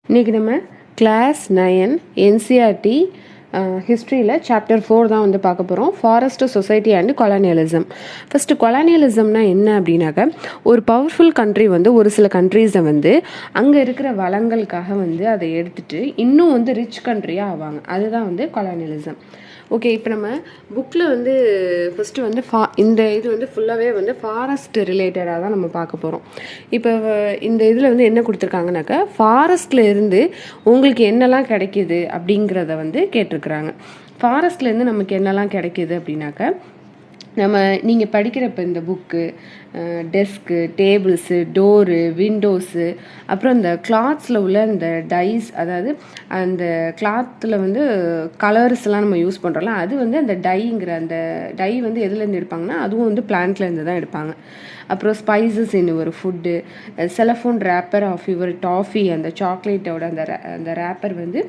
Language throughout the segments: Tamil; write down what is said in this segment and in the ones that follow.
இன்றைக்கி நம்ம கிளாஸ் 9 என்சிஆர்டி ஹிஸ்ட்ரியில் சாப்டர் 4 தான் வந்து பார்க்க போகிறோம். Forest society and colonialism. First கொலானியலிசம்னா என்ன அப்படின்னாக்க, ஒரு பவர்ஃபுல் கண்ட்ரி வந்து ஒரு சில கண்ட்ரீஸை வந்து அங்கே இருக்கிற வளங்களுக்காக வந்து அதை எடுத்துகிட்டு இன்னும் வந்து ரிச் கண்ட்ரியாக ஆவாங்க. அதுதான் வந்து கொலானியலிசம். ஓகே, இப்போ நம்ம புக்கில் வந்து ஃபஸ்ட்டு வந்து இந்த இது வந்து ஃபுல்லாகவே வந்து ஃபாரஸ்ட் ரிலேட்டடாக தான் நம்ம பார்க்க போகிறோம். இப்போ இந்த இதில் வந்து என்ன கொடுத்துருக்காங்கனாக்கா, ஃபாரஸ்ட்டில் இருந்து உங்களுக்கு என்னெல்லாம் கிடைக்கிது அப்படிங்கிறத வந்து கேட்டிருக்கிறாங்க. ஃபாரஸ்ட்லேருந்து நமக்கு என்னெல்லாம் கிடைக்கிது அப்படின்னாக்கா, நீங்கள் படிக்கிற இப்போ இந்த புக்கு, டெஸ்க்கு, டேபிள்ஸு, டோரு, விண்டோஸு, அப்புறம் இந்த கிளாத்ஸில் உள்ள இந்த டைஸ், அதாவது அந்த கிளாத்தில் வந்து கலர்ஸ்லாம் நம்ம யூஸ் பண்ணுறோம்ல, அது வந்து அந்த டைங்கிற அந்த டை வந்து எதுலேருந்து எடுப்பாங்கன்னா அதுவும் வந்து பிளான்ட்லேருந்து தான் எடுப்பாங்க. அப்புறம் ஸ்பைசஸ் இன் ஒரு food, cellophane wrapper of your toffee, அந்த சாக்லேட்டோட அந்த ரேப்பர் வந்து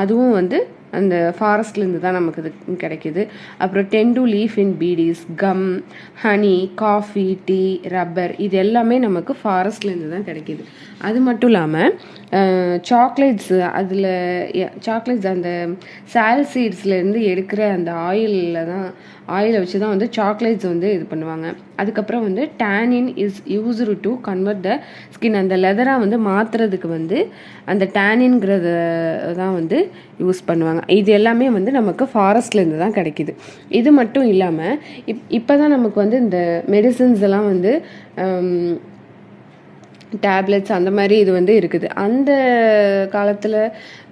அதுவும் வந்து அந்த ஃபாரஸ்ட்லேருந்து தான் நமக்கு இது கிடைக்கிது. அப்புறம் tendu leaf in bidis, gum, honey, coffee, tea, rubber, இது எல்லாமே நமக்கு ஃபாரஸ்ட்லேருந்து தான் கிடைக்கிது. அது மட்டும் இல்லாமல் சாக்லேட்ஸு, சாக்லேட்ஸ் அந்த சால் சீட்ஸ்லேருந்து எடுக்கிற அந்த ஆயிலை வச்சு தான் வந்து சாக்லேட்ஸ் வந்து இது பண்ணுவாங்க. அதுக்கப்புறம் வந்து tannin is used to convert the skin, அந்த லெதராக வந்து மாற்றுறதுக்கு வந்து அந்த டேனின்ங்கிறத தான் வந்து யூஸ் பண்ணுவாங்க. இது எல்லாமே வந்து நமக்கு ஃபாரஸ்ட்லேருந்து தான் கிடைக்கிது. இது மட்டும் இல்லாமல் இப்போ தான் நமக்கு வந்து இந்த மெடிசன்ஸ் எல்லாம் வந்து டேப்லெட்ஸ் அந்த மாதிரி இது வந்து இருக்குது. அந்த காலத்தில்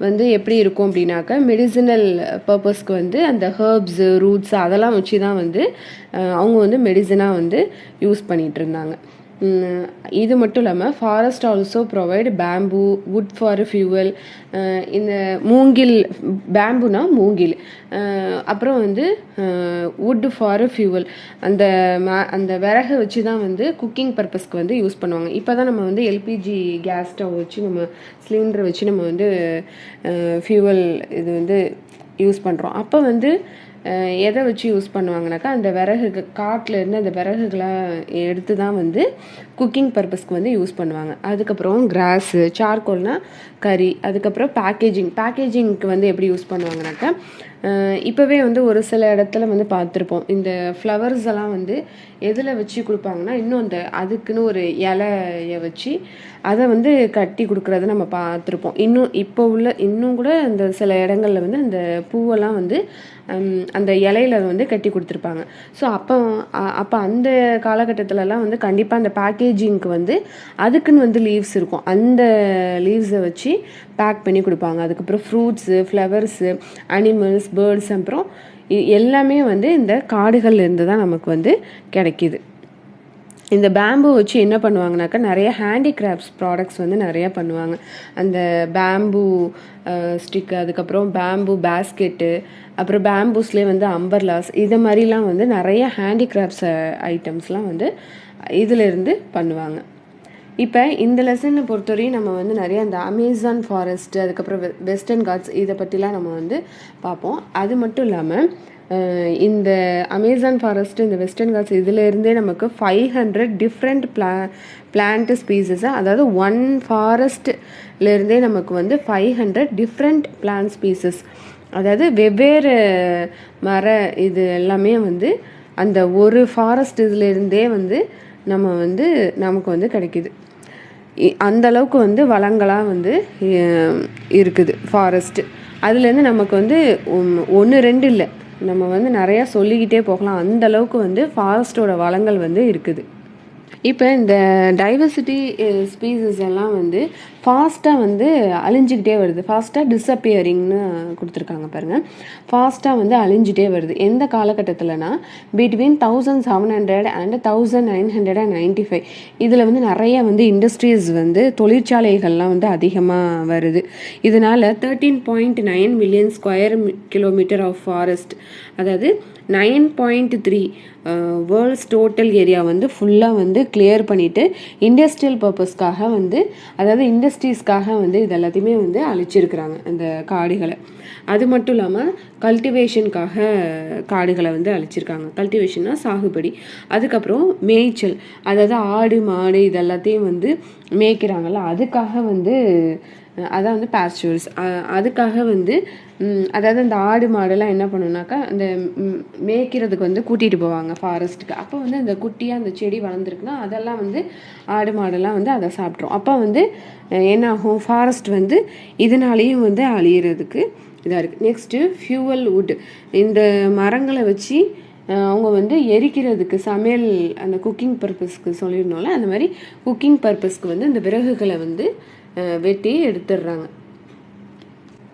வந்து எப்படி இருக்கும் அப்படின்னாக்கா, மெடிசினல் பர்பஸ்க்கு வந்து அந்த ஹர்ப்ஸு, ரூட்ஸ் அதெல்லாம் வச்சு தான் வந்து அவங்க வந்து மெடிசனாக வந்து யூஸ் பண்ணிகிட்டு இருந்தாங்க. இது மட்டும் இல்லாமல் forest also provide bamboo, would for fuel, இந்த மூங்கில், பேம்புனா மூங்கில், அப்புறம் வந்து வுட் ஃபார் ஃபியூவல், அந்த விறகு வச்சு தான் வந்து குக்கிங் பர்பஸ்க்கு வந்து யூஸ் பண்ணுவாங்க. இப்போ தான் நம்ம வந்து எல்பிஜி கேஸ் ஸ்டவ் வச்சு நம்ம சிலிண்டர் வச்சு நம்ம வந்து ஃபியூவல் இது வந்து யூஸ் பண்ணுறோம். அப்போ வந்து எதை வச்சு யூஸ் பண்ணுவாங்கனாக்கா, அந்த காட்டில் இருந்து அந்த விறகுகளை எடுத்து தான் வந்து குக்கிங் பர்பஸ்க்கு வந்து யூஸ் பண்ணுவாங்க. அதுக்கப்புறம் கிராஸு, சார்கோல்னால் கறி, அதுக்கப்புறம் பேக்கேஜிங்க்கு வந்து எப்படி யூஸ் பண்ணுவாங்கனாக்கா, இப்போவே வந்து ஒரு சில இடத்துல வந்து பார்த்துருப்போம், இந்த ஃப்ளவர்ஸ் எல்லாம் வந்து எதில் வச்சு கொடுப்பாங்கன்னா, இன்னும் அதுக்குன்னு ஒரு இலையை வச்சு அதை வந்து கட்டி கொடுக்குறத நம்ம பார்த்துருப்போம். இன்னும் கூட இந்த சில இடங்களில் வந்து அந்த பூவெல்லாம் வந்து அந்த இலையில வந்து கட்டி கொடுத்துருப்பாங்க. ஸோ அப்போ அந்த காலகட்டத்திலலாம் வந்து கண்டிப்பாக அந்த பேக்கேஜிங்க்கு வந்து அதுக்குன்னு வந்து லீவ்ஸ் இருக்கும். அந்த லீவ்ஸை வச்சு பேக் பண்ணி கொடுப்பாங்க. அதுக்கப்புறம் ஃப்ரூட்ஸு, ஃப்ளவர்ஸு, அனிமல்ஸ், பேர்ட்ஸ், அப்புறம் எல்லாமே வந்து இந்த காடுகள்லேருந்து தான் நமக்கு வந்து கிடைக்கிது. இந்த பேம்பு வச்சு என்ன பண்ணுவாங்கனாக்கா, நிறைய ஹேண்டிகிராஃப்ட்ஸ் ப்ராடக்ட்ஸ் வந்து நிறையா பண்ணுவாங்க. அந்த பேம்பு ஸ்டிக்கு, அதுக்கப்புறம் பேம்பு பேஸ்கெட்டு, அப்புறம் பேம்பூஸ்லேயே வந்து அம்பர்லாஸ், இது மாதிரிலாம் வந்து நிறைய ஹேண்டிகிராஃப்ட்ஸ் ஐட்டம்ஸ்லாம் வந்து இதிலேருந்து பண்ணுவாங்க. இப்போ இந்த லெசனை பொறுத்தவரையும் நம்ம வந்து நிறைய அந்த அமேசான் ஃபாரஸ்ட்டு, அதுக்கப்புறம் வெஸ்டர்ன் காட்ஸ், இதை பற்றிலாம் நம்ம வந்து பார்ப்போம். அது மட்டும் இல்லாமல் இந்த அமேசான் ஃபாரஸ்ட்டு, இந்த வெஸ்டர்ன் காட்ஸ், இதிலேருந்தே நமக்கு 500 டிஃப்ரெண்ட் பிளான்ட் ஸ்பீசஸை, அதாவது ஒன் ஃபாரஸ்ட்லேருந்தே நமக்கு வந்து 500 டிஃப்ரெண்ட் பிளான்ட் ஸ்பீசஸ், அதாவது வெவ்வேறு இது எல்லாமே வந்து அந்த ஒரு ஃபாரஸ்ட் இதிலேருந்தே வந்து நமக்கு வந்து கிடைக்கிது. அந்த அளவுக்கு வந்து வளங்களாக வந்து இருக்குது ஃபாரஸ்ட்டு. அதுலேருந்து நமக்கு வந்து 1-2 இல்லை, நம்ம வந்து நிறையா சொல்லிக்கிட்டே போகலாம். அந்த அளவுக்கு வந்து ஃபாரஸ்ட்டோட வளங்கள் வந்து இருக்குது. இப்போ இந்த டைவர்சிட்டி ஸ்பீசஸ் எல்லாம் வந்து ஃபாஸ்ட்டாக வந்து அழிஞ்சிக்கிட்டே வருது. ஃபாஸ்ட்டாக டிஸப்பியரிங்னு கொடுத்துருக்காங்க பாருங்கள். ஃபாஸ்ட்டாக வந்து அழிஞ்சிட்டே வருது. எந்த காலகட்டத்தில்னா பிட்வீன் 1700 அண்ட் 1995 இதில் வந்து நிறைய வந்து இண்டஸ்ட்ரீஸ் வந்து தொழிற்சாலைகள்லாம் வந்து அதிகமாக வருது. இதனால் 13.9 million square kilometre of forest, அதாவது 9.3 வேர்ல்ட்ஸ் டோட்டல் ஏரியா வந்து ஃபுல்லாக வந்து கிளியர் பண்ணிவிட்டு இண்டஸ்ட்ரியல் பர்பஸ்க்காக வந்து, அதாவது இண்டஸ்ட்ரீஸ்க்காக வந்து இது எல்லாத்தையுமே வந்து அழிச்சிருக்கிறாங்க அந்த காடுகளை. அது மட்டும் இல்லாமல் கல்டிவேஷனுக்காக காடுகளை வந்து அழிச்சிருக்காங்க. கல்டிவேஷன்னா சாகுபடி. அதுக்கப்புறம் மேய்ச்சல், அதாவது ஆடு மாடு இது எல்லாத்தையும் வந்து மேய்க்கிறாங்கல்ல, அதுக்காக வந்து அதான் வந்து பாஸ்டர்ஸ். அதுக்காக வந்து அதாவது அந்த ஆடு மாடெல்லாம் என்ன பண்ணுனாக்கா அந்த மேய்க்கிறதுக்கு வந்து கூட்டிகிட்டு போவாங்க ஃபாரஸ்ட்டுக்கு. அப்போ வந்து அந்த குட்டியாக அந்த செடி வளர்ந்துருக்குன்னா அதெல்லாம் வந்து ஆடு மாடெல்லாம் வந்து அதை சாப்பிட்ரும். அப்போ வந்து என்ன ஆகும், ஃபாரஸ்ட் வந்து இதனாலேயும் வந்து அழியிறதுக்கு இதாக இருக்குது. Next fuel would. இந்த மரங்களை வச்சு அவங்க வந்து எரிக்கிறதுக்கு சமையல் அந்த குக்கிங் பர்பஸ்க்கு சொல்லியிருந்தோம்ல, அந்த மாதிரி குக்கிங் பர்பஸ்க்கு வந்து இந்த விறகுகளை வந்து வெட்டி எடுத்துடுறாங்க.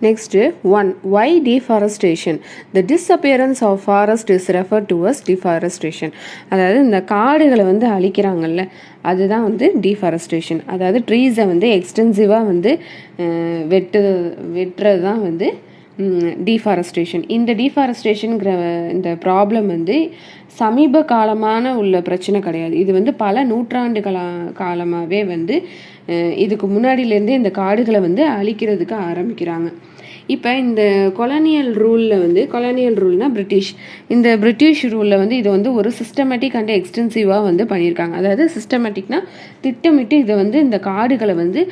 Next 1. Why deforestation? The disappearance of forest is referred to as deforestation. அதாவது இந்த காடுகளை வந்து அழிக்கிறாங்கல்ல, அதுதான் வந்து deforestation. அதாவது ட்ரீஸை வந்து எக்ஸ்டென்சிவாக வந்து வெட்டுறது தான் வந்து டீஃபாரஸ்டேஷன். இந்த டீஃபாரஸ்டேஷனுங்கிற இந்த ப்ராப்ளம் வந்து சமீப காலமான உள்ள பிரச்சனை கிடையாது. இது வந்து பல நூற்றாண்டு காலமாகவே வந்து இதுக்கு முன்னாடியிலேருந்தே இந்த காடுகளை வந்து அழிக்கிறதுக்கு ஆரம்பிக்கிறாங்க. இப்போ இந்த கொலனியல் ரூல்னால் பிரிட்டிஷ், இந்த பிரிட்டிஷ் ரூலில் வந்து இதை வந்து ஒரு சிஸ்டமேட்டிக் அண்ட் எக்ஸ்டென்சிவாக வந்து பண்ணியிருக்காங்க. அதாவது சிஸ்டமேட்டிக்னா திட்டமிட்டு இதை வந்து இந்த காடுகளை வந்து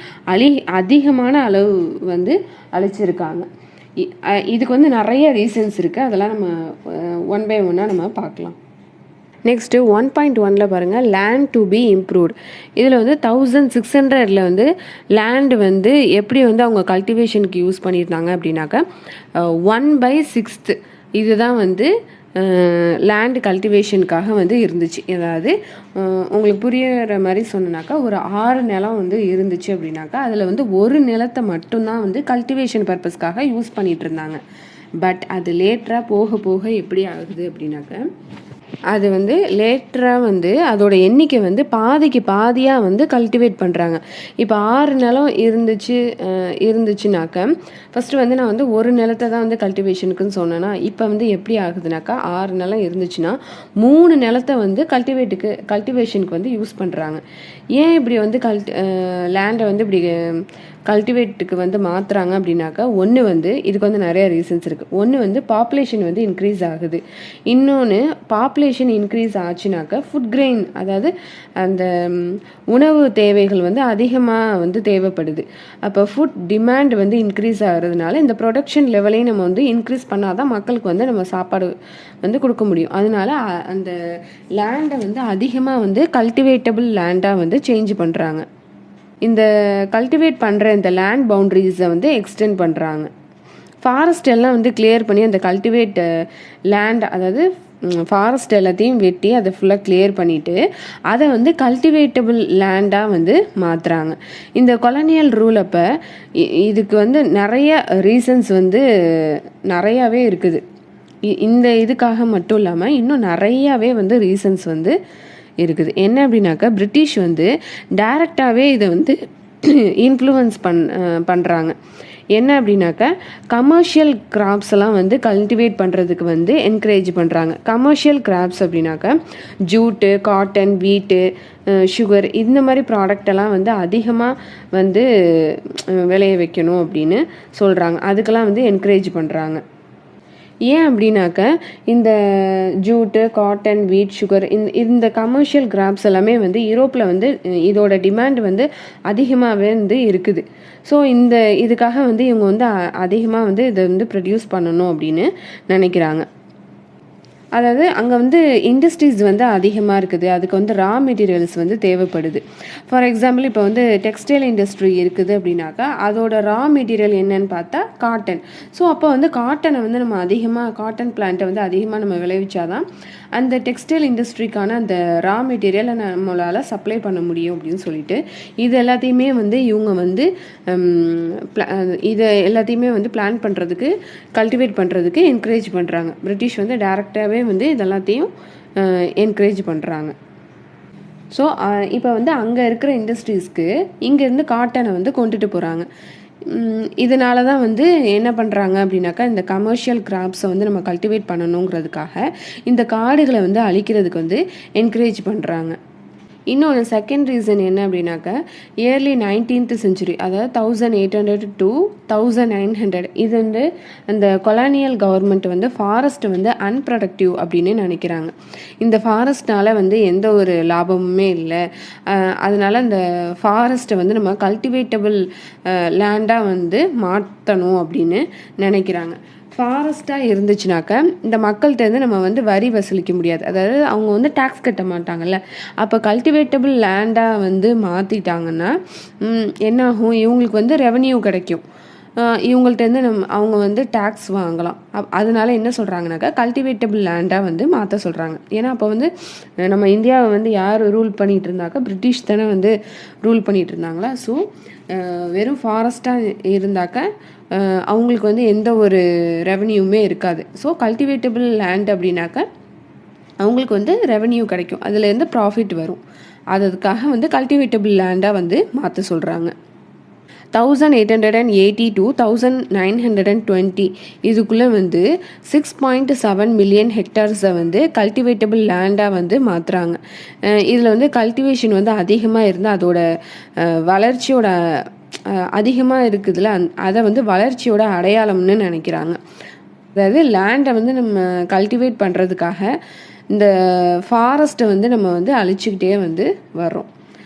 அதிகமான அளவு வந்து அழிச்சிருக்காங்க. இதுக்கு வந்து நிறைய ரீசன்ஸ் இருக்குது, அதெல்லாம் நம்ம ஒன் பை ஒன்னாக நம்ம பார்க்கலாம். நெக்ஸ்ட்டு 1.1 பாருங்கள், லேண்ட் டு பி இம்ப்ரூவ்ட். இதில் வந்து 1600 வந்து லேண்டு வந்து எப்படி வந்து அவங்க கல்டிவேஷனுக்கு யூஸ் பண்ணியிருந்தாங்க அப்படின்னாக்கா 1/6 இதுதான் வந்து லேண்டு கல்டிவேஷனுக்காக வந்து இருந்துச்சு. அதாவது உங்களுக்கு புரியுற மாதிரி சொன்னாக்கா ஒரு 6 நிலம் வந்து இருந்துச்சு அப்படின்னாக்கா அதில் வந்து ஒரு நிலத்தை மட்டும்தான் வந்து கல்டிவேஷன் பர்பஸ்க்காக யூஸ் பண்ணிகிட்டு இருந்தாங்க. பட் அது லேட்டராக போக போக எப்படி ஆகுது அப்படின்னாக்கா அது வந்து லேட்டராக வந்து அதோட எண்ணிக்கை வந்து பாதியாக வந்து கல்டிவேட் பண்ணுறாங்க. இப்போ 6 நிலம் இருந்துச்சுனாக்கா ஃபஸ்ட்டு வந்து நான் வந்து ஒரு நிலத்தை தான் வந்து கல்டிவேஷனுக்குன்னு சொன்னேன்னா, இப்போ வந்து எப்படி ஆகுதுனாக்கா 6 நிலம் இருந்துச்சுன்னா 3 நிலத்தை வந்து கல்டிவேஷனுக்கு வந்து யூஸ் பண்ணுறாங்க. ஏன் இப்படி வந்து லேண்டை வந்து இப்படி கல்டிவேட்டுக்கு வந்து மாற்றுறாங்க அப்படின்னாக்கா, ஒன்று வந்து இதுக்கு வந்து நிறைய ரீசன்ஸ் இருக்குது. ஒன்று வந்து பாப்புலேஷன் வந்து இன்க்ரீஸ் ஆகுது. இன்னொன்று பாப்புலேஷன் இன்க்ரீஸ் ஆச்சுனாக்கா ஃபுட் கிரெயின், அதாவது அந்த உணவு தேவைகள் வந்து அதிகமாக வந்து தேவைப்படுது. அப்போ ஃபுட் டிமாண்ட் வந்து இன்க்ரீஸ் ஆகிறதுனால இந்த ப்ரொடக்ஷன் லெவலையும் நம்ம வந்து இன்க்ரீஸ் பண்ணாதான் மக்களுக்கு வந்து நம்ம சாப்பாடு வந்து கொடுக்க முடியும். அதனால அந்த லேண்டை வந்து அதிகமாக வந்து கல்டிவேட்டபிள் லேண்டாக வந்து சேஞ்ச் பண்ணுறாங்க. இந்த கல்டிவேட் பண்ணுற இந்த லேண்ட் பவுண்ட்ரிஸை வந்து எக்ஸ்டெண்ட் பண்ணுறாங்க. ஃபாரஸ்ட் எல்லாம் வந்து கிளியர் பண்ணி அந்த கல்டிவேட் லேண்ட், அதாவது ஃபாரஸ்ட் எல்லாத்தையும் வெட்டி அதை ஃபுல்லாக கிளியர் பண்ணிவிட்டு அதை வந்து கல்டிவேட்டபிள் லேண்டாக வந்து மாற்றுறாங்க. இந்த கொலனியல் ரூல் அப்போ இதுக்கு வந்து நிறைய ரீசன்ஸ் வந்து நிறையாவே இருக்குது. இந்த இதுக்காக மட்டும் இல்லாமல் இன்னும் நிறையாவே வந்து ரீசன்ஸ் வந்து இருக்குது. என்ன அப்படின்னாக்கா பிரிட்டிஷ் வந்து டைரக்டாகவே இதை வந்து இன்ஃப்ளூயன்ஸ் பண்ணுறாங்க. என்ன அப்படின்னாக்கா கமர்ஷியல் கிராப்ஸ் எல்லாம் வந்து கல்டிவேட் பண்ணுறதுக்கு வந்து என்கரேஜ் பண்ணுறாங்க. கமர்ஷியல் கிராப்ஸ் அப்படின்னாக்கா ஜூட்டு, காட்டன், வீட்டு, சுகர் இந்த மாதிரி ப்ராடக்ட் எல்லாம் வந்து அதிகமாக வந்து விளைய வைக்கணும் அப்படின்னு சொல்கிறாங்க. அதுக்கெல்லாம் வந்து என்கரேஜ் பண்ணுறாங்க. ஏன் அப்படின்னாக்க இந்த ஜூட்டு, காட்டன், வீட், சுகர் இந்த கமர்ஷியல் கிராப்ஸ் எல்லாமே வந்து யூரோப்பில் வந்து இதோட டிமாண்ட் வந்து அதிகமாகவே வந்து இருக்குது. ஸோ இதுக்காக வந்து இவங்க வந்து அதிகமாக வந்து இதை வந்து ப்ரொடியூஸ் பண்ணணும் அப்படின்னு நினைக்கிறாங்க. அதாவது அங்கே வந்து இண்டஸ்ட்ரீஸ் வந்து அதிகமாக இருக்குது, அதுக்கு வந்து ரா மெட்டீரியல்ஸ் வந்து தேவைப்படுது. ஃபார் எக்ஸாம்பிள் இப்போ வந்து டெக்ஸ்டைல் இண்டஸ்ட்ரி இருக்குது அப்படின்னாக்கா அதோட ரா மெட்டீரியல் என்னன்னு பார்த்தா காட்டன். ஸோ அப்போ வந்து காட்டனை வந்து நம்ம காட்டன் பிளான்ட்டை வந்து அதிகமாக நம்ம விளைவிச்சாதான் அந்த டெக்ஸ்டைல் இண்டஸ்ட்ரிக்கான அந்த ரா மெட்டீரியலை நம்மளால் சப்ளை பண்ண முடியும் அப்படின்னு சொல்லிட்டு இது எல்லாத்தையுமே வந்து இவங்க வந்து இதை எல்லாத்தையுமே வந்து பிளான் பண்ணுறதுக்கு, கல்டிவேட் பண்ணுறதுக்கு என்கரேஜ் பண்ணுறாங்க. பிரிட்டிஷ் வந்து டைரெக்டாகவே வந்து இதெல்லாத்தையும் என்கரேஜ் பண்ணுறாங்க. ஸோ இப்போ வந்து அங்கே இருக்கிற இண்டஸ்ட்ரீஸ்க்கு இங்கேருந்து காட்டனை வந்து கொண்டுட்டு போகிறாங்க. இதனால தான் வந்து என்ன பண்ணுறாங்க அப்படின்னாக்கா இந்த கமர்ஷியல் கிராப்ஸை வந்து நம்ம கல்டிவேட் பண்ணணுங்கிறதுக்காக இந்த காடுகளை வந்து அழிக்கிறதுக்கு வந்து என்கரேஜ் பண்ணுறாங்க. இன்னொன்று செகண்ட் ரீசன் என்ன அப்படின்னாக்கா இயர்லி 19th செஞ்சுரி, அதாவது 1800 to 1900 இது வந்து அந்த கொலானியல் கவர்மெண்ட் வந்து ஃபாரஸ்ட்டை வந்து அன்ப்ரொடக்டிவ் அப்படின்னு நினைக்கிறாங்க. இந்த ஃபாரஸ்ட்னால வந்து எந்த ஒரு லாபமுமே இல்லை, அதனால அந்த ஃபாரஸ்ட்டை வந்து நம்ம கல்டிவேட்டபிள் லேண்டாக வந்து மாற்றணும் அப்படின்னு நினைக்கிறாங்க. ஃபாரஸ்ட்டாக இருந்துச்சுனாக்கா இந்த மக்கள்கிட்டருந்து நம்ம வந்து வரி வசூலிக்க முடியாது, அதாவது அவங்க வந்து டேக்ஸ் கட்ட மாட்டாங்கல்ல. அப்போ கல்டிவேட்டபிள் லேண்டாக வந்து மாற்றிட்டாங்கன்னா என்ன ஆகும், இவங்களுக்கு வந்து ரெவன்யூ கிடைக்கும், இவங்கள்ட்டேருந்து அவங்க வந்து டேக்ஸ் வாங்கலாம். அதனால என்ன சொல்கிறாங்கனாக்கா கல்டிவேட்டபிள் லேண்டாக வந்து மாற்ற சொல்கிறாங்க. ஏன்னா அப்போ வந்து நம்ம இந்தியாவை வந்து யார் ரூல் பண்ணிகிட்டு இருந்தாக்கா, பிரிட்டிஷ் தானே வந்து ரூல் பண்ணிகிட்டு இருந்தாங்களா. ஸோ வெறும் ஃபாரஸ்ட்டாக இருந்தாக்கா அவங்களுக்கு வந்து எந்த ஒரு ரெவன்யூமே இருக்காது. ஸோ கல்டிவேட்டபிள் லேண்ட் அப்படின்னாக்கா அவங்களுக்கு வந்து ரெவன்யூ கிடைக்கும், அதுலேருந்து ப்ராஃபிட் வரும். அதுக்காக வந்து கல்டிவேட்டபிள் லேண்டாக வந்து மாற்ற சொல்கிறாங்க. 1880 to 1920 இதுக்குள்ளே வந்து 6.7 மில்லியன் ஹெக்டார்ஸை வந்து கல்டிவேட்டபிள் லேண்டாக வந்து மாற்றுறாங்க. இதில் வந்து கல்டிவேஷன் வந்து அதிகமாக இருந்து அதோட வளர்ச்சியோட அதிகமாக இருக்குதுல்ல, அதை வந்து வளர்ச்சியோட அடையாளம்னு நினைக்கிறாங்க. அதாவது லேண்டை வந்து நம்ம கல்டிவேட் பண்ணுறதுக்காக இந்த ஃபாரஸ்ட்டை வந்து நம்ம வந்து அழிச்சிக்கிட்டே வந்து வர்றோம்,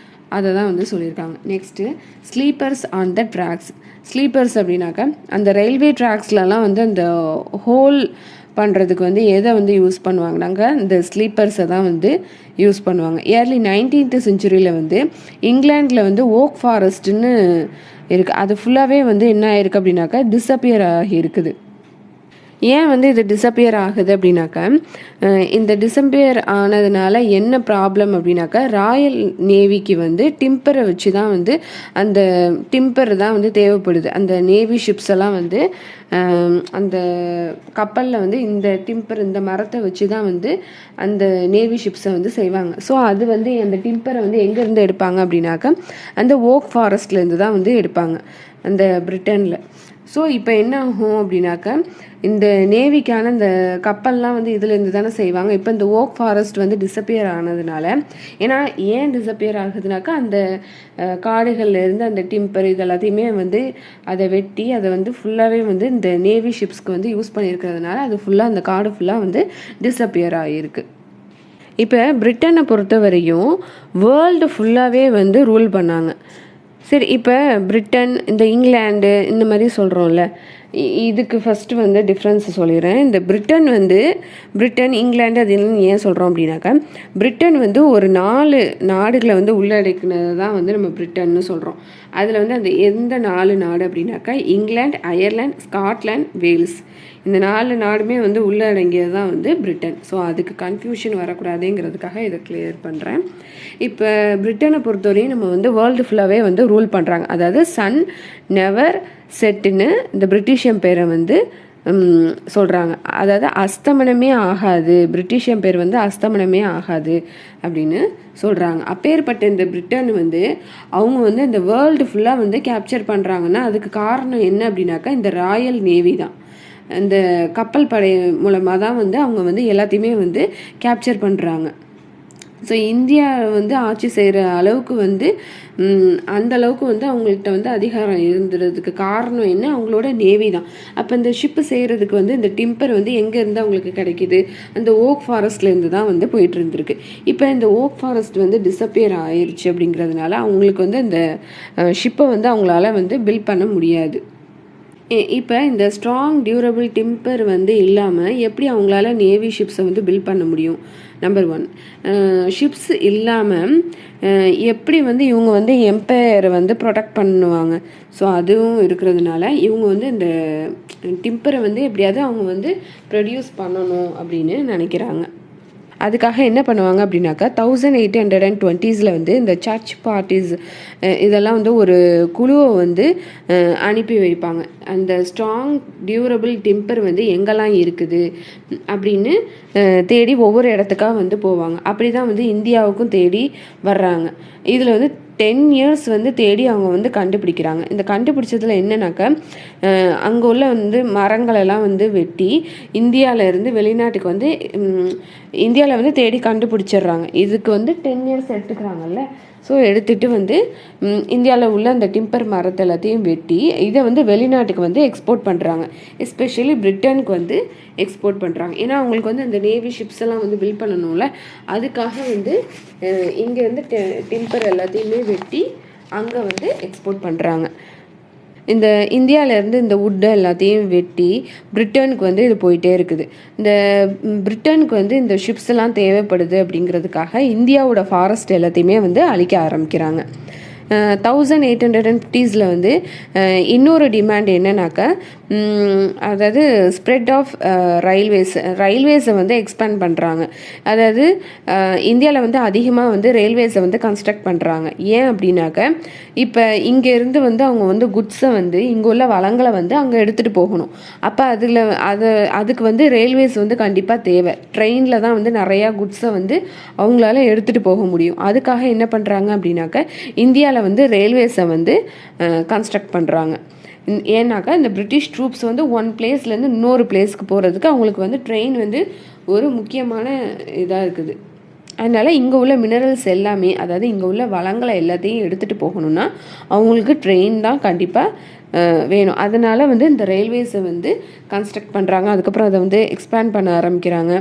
அதை தான் வந்து சொல்லியிருக்காங்க. Next sleepers on the tracks. Sleepers அப்படின்னாக்கா அந்த ரயில்வே ட்ராக்ஸ்லலாம் வந்து அந்த ஹோல் பண்ணுறதுக்கு வந்து எதை வந்து யூஸ் பண்ணுவாங்கனாங்க, இந்த ஸ்லீப்பர்ஸை தான் வந்து யூஸ் பண்ணுவாங்க. இயர்லி 19th செஞ்சுரியில் வந்து இங்கிலாண்டில் வந்து ஓக் ஃபாரஸ்ட்டுன்னு இருக்குது, அது ஃபுல்லாகவே வந்து என்ன ஆயிருக்கு அப்படின்னாக்கா டிஸப்பியர் ஆகி இருக்குது. ஏன் வந்து இது டிஸப்பியர் ஆகுது அப்படின்னாக்கா, இந்த டிஸப்பியர் ஆனதுனால என்ன ப்ராப்ளம் அப்படின்னாக்கா, ராயல் நேவிக்கு வந்து டிம்பரை வச்சு தான் வந்து அந்த டிம்பர் தான் வந்து தேவைப்படுது. அந்த நேவி ஷிப்ஸ் எல்லாம் வந்து அந்த கப்பலில் வந்து இந்த டிம்பர் இந்த மரத்தை வச்சு தான் வந்து அந்த நேவி ஷிப்ஸை வந்து செய்வாங்க. ஸோ அது வந்து அந்த டிம்பரை வந்து எங்கேருந்து எடுப்பாங்க அப்படின்னாக்கா அந்த ஓக் ஃபாரஸ்ட்லேருந்து தான் வந்து எடுப்பாங்க அந்த பிரிட்டனில். ஸோ இப்போ என்ன ஆகும் அப்படின்னாக்கா இந்த நேவிக்கான இந்த கப்பல்லாம் வந்து இதுலேருந்து தானே செய்வாங்க. இப்போ இந்த ஓக் ஃபாரஸ்ட் வந்து டிஸப்பியர் ஆனதுனால, ஏன்னா ஏன் டிஸப்பியர் ஆகுதுனாக்கா அந்த காடுகள்லேருந்து அந்த டிம்பர் இது எல்லாத்தையுமே வந்து அதை வெட்டி அதை வந்து ஃபுல்லாகவே வந்து இந்த நேவி ஷிப்ஸ்க்கு வந்து யூஸ் பண்ணியிருக்கிறதுனால அது ஃபுல்லாக அந்த காடு ஃபுல்லாக வந்து டிஸப்பியர் ஆகிருக்கு. இப்போ பிரிட்டனை பொறுத்த வரையும் வேர்ல்டு ஃபுல்லாகவே வந்து ரூல் பண்ணாங்க. சரி, இப்போ பிரிட்டன் இந்த இங்கிலாண்டு இந்த மாதிரி சொல்கிறோம்ல, இதுக்கு ஃபஸ்ட்டு வந்து டிஃப்ரென்ஸ் சொல்லிடுறேன். இந்த பிரிட்டன் இங்கிலாண்டு அது ஏன் சொல்கிறோம் அப்படின்னாக்கா, பிரிட்டன் வந்து ஒரு 4 நாடுகளை வந்து உள்ளடக்கினது தான் வந்து நம்ம பிரிட்டன்னு சொல்கிறோம். அதில் வந்து அந்த எந்த 4 நாடு அப்படின்னாக்கா இங்கிலாந்து, அயர்லாந்து, ஸ்காட்லாந்து, வேல்ஸ், இந்த 4 நாடுமே வந்து உள்ளடங்கியது தான் வந்து பிரிட்டன். ஸோ அதுக்கு கன்ஃபியூஷன் வரக்கூடாதுங்கிறதுக்காக இதை கிளியர் பண்ணுறேன். இப்போ பிரிட்டனை பொறுத்தவரையும் நம்ம வந்து வேர்ல்டு ஃபுல்லாகவே வந்து ரூல் பண்ணுறாங்க. அதாவது சன் நெவர் செட்டுன்னு இந்த பிரிட்டிஷ் எம்பையரை வந்து சொல்கிறாங்க. அதாவது அஸ்தமனமே ஆகாது, பிரிட்டிஷ் எம்பையர் வந்து அஸ்தமனமே ஆகாது அப்படின்னு சொல்கிறாங்க. அப்பேற்பட்ட இந்த பிரிட்டன் வந்து அவங்க வந்து இந்த வேர்ல்டு ஃபுல்லாக வந்து கேப்சர் பண்ணுறாங்கன்னா அதுக்கு காரணம் என்ன அப்படின்னாக்கா இந்த ராயல் நேவி தான். இந்த கப்பல் படை மூலமாக தான் வந்து அவங்க வந்து எல்லாத்தையுமே வந்து கேப்சர் பண்ணுறாங்க. ஸோ இந்தியா வந்து ஆட்சி செய்கிற அளவுக்கு வந்து அந்த அளவுக்கு வந்து அவங்கள்ட்ட வந்து அதிகாரம் இருந்துறதுக்கு காரணம் என்ன, அவங்களோட நேவி தான். அப்போ இந்த ஷிப்பு செய்கிறதுக்கு வந்து இந்த டிம்பர் வந்து எங்கேருந்து அவங்களுக்கு கிடைக்கிது, அந்த ஓக் ஃபாரஸ்ட்லேருந்து தான் வந்து போயிட்டு இருந்திருக்கு. இப்போ இந்த ஓக் ஃபாரஸ்ட் வந்து டிஸப்பியர் ஆயிடுச்சு அப்படிங்கிறதுனால அவங்களுக்கு வந்து இந்த ஷிப்பை வந்து அவங்களால வந்து பில்ட் பண்ண முடியாது. இப்போ இந்த ஸ்ட்ராங் டியூரபிள் டிம்பர் வந்து இல்லாமல் எப்படி அவங்களால நேவி ஷிப்ஸை வந்து பில்ட் பண்ண முடியும்? நம்பர் 1, ஷிப்ஸ் இல்லாமல் எப்படி வந்து இவங்க வந்து எம்பையரை வந்து ப்ரொடெக்ட் பண்ணுவாங்க? ஸோ அதுவும் இருக்கிறதுனால இவங்க வந்து இந்த டிம்பரை வந்து எப்படியாவது அவங்க வந்து ப்ரொடியூஸ் பண்ணணும் அப்படின்னு நினைக்கிறாங்க. அதுக்காக என்ன பண்ணுவாங்க அப்படின்னாக்கா 1820s வந்து இந்த சர்ச் பார்ட்டிஸ் இதெல்லாம் வந்து ஒரு குழுவை வந்து அனுப்பி வைப்பாங்க. அந்த ஸ்ட்ராங் டியூரபிள் டிம்பர் வந்து எங்கெல்லாம் இருக்குது அப்படின்னு தேடி ஒவ்வொரு இடத்துக்காக வந்து போவாங்க. அப்படி தான் வந்து இந்தியாவுக்கும் தேடி வர்றாங்க. இதில் வந்து 10 இயர்ஸ் வந்து தேடி அவங்க வந்து கண்டுபிடிக்கிறாங்க. இந்த கண்டுபிடிச்சதில் என்னன்னாக்கா அங்கே உள்ள வந்து மரங்களெல்லாம் வந்து வெட்டி இந்தியாவிலேருந்து வெளிநாட்டுக்கு வந்து இந்தியாவில் வந்து தேடி கண்டுபிடிச்சிடுறாங்க. இதுக்கு வந்து 10 இயர்ஸ் எடுத்துக்கிறாங்கல்ல. ஸோ எடுத்துகிட்டு வந்து இந்தியாவில் உள்ள அந்த டிம்பர் மரத்தை எல்லாத்தையும் வெட்டி இதை வந்து வெளிநாட்டுக்கு வந்து எக்ஸ்போர்ட் பண்ணுறாங்க. எஸ்பெஷலி பிரிட்டனுக்கு வந்து எக்ஸ்போர்ட் பண்ணுறாங்க. ஏன்னா அவங்களுக்கு வந்து அந்த நேவி ஷிப்ஸ் எல்லாம் வந்து பில்ட் பண்ணணும்ல, அதுக்காக வந்து இங்கே வந்து டிம்பர் எல்லாத்தையுமே வெட்டி அங்கே வந்து எக்ஸ்போர்ட் பண்ணுறாங்க. இந்த இந்தியாவிலேருந்து இந்த வுட்டை எல்லாத்தையும் வெட்டி பிரிட்டனுக்கு வந்து இது போயிட்டே இருக்குது. இந்த பிரிட்டனுக்கு வந்து இந்த ஷிப்ஸ் எல்லாம் தேவைப்படுது அப்படிங்கிறதுக்காக இந்தியாவோட ஃபாரஸ்ட் எல்லாத்தையுமே வந்து அழிக்க ஆரம்பிக்கிறாங்க. 1850s வந்து இன்னொரு டிமாண்ட் என்னன்னாக்கா, அதாவது ஸ்ப்ரெட் ஆஃப் ரயில்வேஸை வந்து எக்ஸ்பேண்ட் பண்ணுறாங்க. அதாவது இந்தியாவில் வந்து அதிகமாக வந்து ரயில்வேஸை வந்து கன்ஸ்ட்ரக்ட் பண்ணுறாங்க. ஏன் அப்படின்னாக்க, இப்போ இங்கேருந்து வந்து அவங்க வந்து குட்ஸை வந்து இங்கே உள்ள வளங்களை வந்து அங்கே எடுத்துகிட்டு போகணும். அப்போ அதுக்கு வந்து ரயில்வேஸ் வந்து கண்டிப்பாக தேவை. ட்ரெயினில் தான் வந்து நிறையா குட்ஸை வந்து அவங்களால எடுத்துகிட்டு போக முடியும். அதுக்காக என்ன பண்ணுறாங்க அப்படின்னாக்க, இந்தியாவில் வந்து ரயில்வேஸை வந்து கன்ஸ்ட்ரக்ட் பண்ணுறாங்க. ஏன்னாக்கா இந்த பிரிட்டிஷ் ட்ரூப்ஸ் வந்து ஒன் பிளேஸ்லேருந்து இன்னொரு பிளேஸ்க்கு போகிறதுக்கு அவங்களுக்கு வந்து ட்ரெயின் வந்து ஒரு முக்கியமான இதாக இருக்குது. அதனால் இங்கே உள்ள மினரல்ஸ் எல்லாமே, அதாவது இங்கே உள்ள வளங்களை எல்லாத்தையும் எடுத்துகிட்டு போகணுன்னா அவங்களுக்கு ட்ரெயின் தான் கண்டிப்பாக வேணும். அதனால் வந்து இந்த ரயில்வேஸை வந்து கன்ஸ்ட்ரக்ட் பண்ணுறாங்க. அதுக்கப்புறம் அதை வந்து எக்ஸ்பேண்ட் பண்ண ஆரம்பிக்கிறாங்க.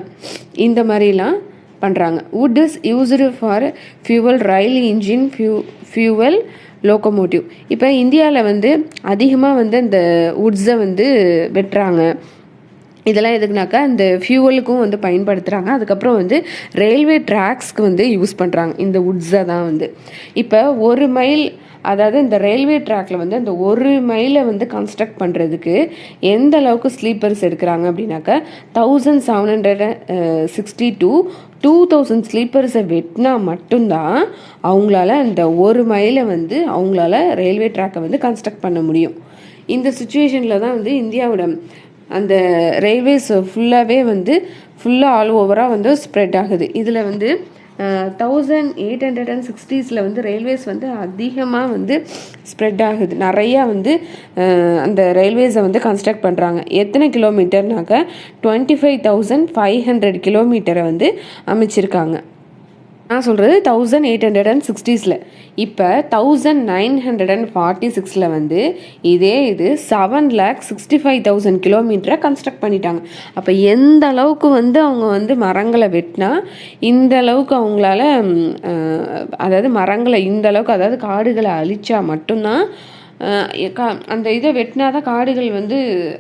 இந்த மாதிரிலாம் பண்ணுறாங்க. Would is used for fuel, rail engine, fuel, locomotive. இப்போ இந்தியாவில் வந்து அதிகமாக வந்து இந்த வுட்ஸை வந்து வெட்டுறாங்க. இதெல்லாம் எதுக்குனாக்கா இந்த ஃபியூவலுக்கும் வந்து பயன்படுத்துகிறாங்க. அதுக்கப்புறம் வந்து ரயில்வே ட்ராக்ஸ்க்கு வந்து யூஸ் பண்ணுறாங்க இந்த வுட்ஸை தான் வந்து. இப்போ 1 மைல், அதாவது இந்த ரயில்வே ட்ராக்ல வந்து அந்த 1 மைலை வந்து கன்ஸ்ட்ரக்ட் பண்ணுறதுக்கு எந்த அளவுக்கு ஸ்லீப்பர்ஸ் எடுக்கிறாங்க அப்படின்னாக்கா 1760 to 2000 ஸ்லீப்பர்ஸை வெட்டினா மட்டும்தான் அவங்களால அந்த 1 மைலை வந்து அவங்களால ரயில்வே ட்ராக்கை வந்து கன்ஸ்ட்ரக்ட் பண்ண முடியும். இந்த சுச்சுவேஷனில் தான் வந்து இந்தியாவோட அந்த ரயில்வேஸ் ஃபுல்லாகவே வந்து ஃபுல்லாக ஆல் ஓவராக வந்து ஸ்ப்ரெட் ஆகுது. இதில் வந்து 1860s வந்து ரயில்வேஸ் வந்து அதிகமாக வந்து ஸ்ப்ரெட் ஆகுது. நிறையா வந்து அந்த ரயில்வேஸை வந்து கன்ஸ்ட்ரக்ட் பண்ணுறாங்க. எத்தனை கிலோமீட்டர்னாக்க 25,500 கிலோமீட்டரை வந்து அமைச்சிருக்காங்க. நான் சொல்கிறது 1860s. இப்போ 1946 வந்து இது 7,65,000 கிலோமீட்டரை கன்ஸ்ட்ரக்ட் பண்ணிட்டாங்க. அப்போ எந்த அளவுக்கு வந்து அவங்க வந்து மரங்களை வெட்டினா இந்த அளவுக்கு அவங்களால, அதாவது மரங்களை இந்த அளவுக்கு, அதாவது காடுகளை அழிச்சா மட்டும்தான் அந்த இதை வெட்டினா தான் காடுகள் வந்து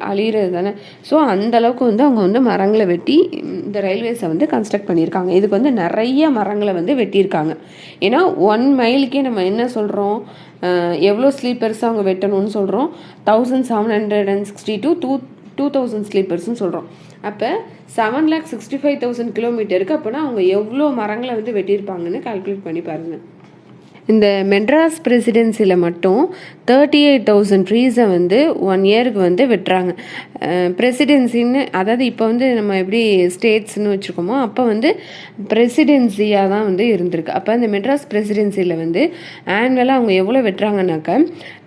அழிகிறது தானே. ஸோ அந்த அளவுக்கு வந்து அவங்க வந்து மரங்களை வெட்டி இந்த ரயில்வேஸை வந்து கன்ஸ்ட்ரக்ட் பண்ணியிருக்காங்க. இதுக்கு வந்து நிறைய மரங்களை வந்து வெட்டியிருக்காங்க. ஏன்னா 1 மைலுக்கே நம்ம என்ன சொல்கிறோம், எவ்வளோ ஸ்லீப்பர்ஸ் அவங்க வெட்டணும்னு சொல்கிறோம், 1760 to 2000 ஸ்லீப்பர்ஸ்ன்னு சொல்கிறோம். அப்போ 7,65,000 கிலோமீட்டருக்கு அப்போனா அவங்க எவ்வளோ மரங்களை வந்து வெட்டியிருப்பாங்கன்னு கால்குலேட் பண்ணி பாருங்கள். இந்த மெட்ராஸ் பிரசிடென்சியில் மட்டும் 38,000 ட்ரீஸை வந்து 1 இயருக்கு வந்து வெட்டுறாங்க. பிரசிடென்சின்னு, அதாவது இப்போ வந்து நம்ம எப்படி ஸ்டேட்ஸ்ன்னு வச்சுருக்கோமோ அப்போ வந்து பிரசிடென்சியாக தான் வந்து இருந்திருக்கு. அப்போ இந்த மெட்ராஸ் பிரசிடென்சியில் வந்து ஆனுவலாக அவங்க எவ்வளோ வெட்டுறாங்கனாக்கா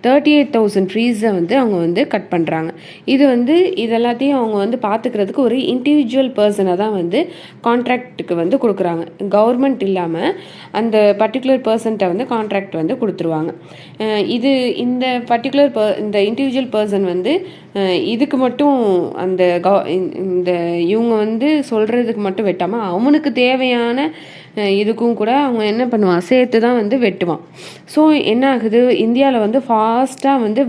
38,000 ட்ரீஸை வந்து அவங்க வந்து கட் பண்ணுறாங்க. இது வந்து இதெல்லாத்தையும் அவங்க வந்து பார்த்துக்கிறதுக்கு ஒரு இண்டிவிஜுவல் பர்சனை தான் வந்து கான்ட்ராக்டுக்கு வந்து கொடுக்குறாங்க. கவர்மெண்ட் இல்லாமல் அந்த பர்டிகுலர் பர்சன்ட்டை வந்து கான்ட்ராக்ட் வந்து கொடுத்துருவாங்க. இது இந்த பர்டிகுலர் இந்த இண்டிவிஜுவல் பர்சன் வந்து இதுக்கு மட்டும் அந்த இந்த இவங்க வந்து சொல்கிறதுக்கு மட்டும் வெட்டாமல் அவனுக்கு தேவையான இதுக்கும் கூட அவங்க என்ன பண்ணுவான், சேர்த்து தான் வந்து வெட்டுவான். ஸோ என்ன ஆகுது, இந்தியாவில் வந்து ஃபாஸ்ட்டாக வந்து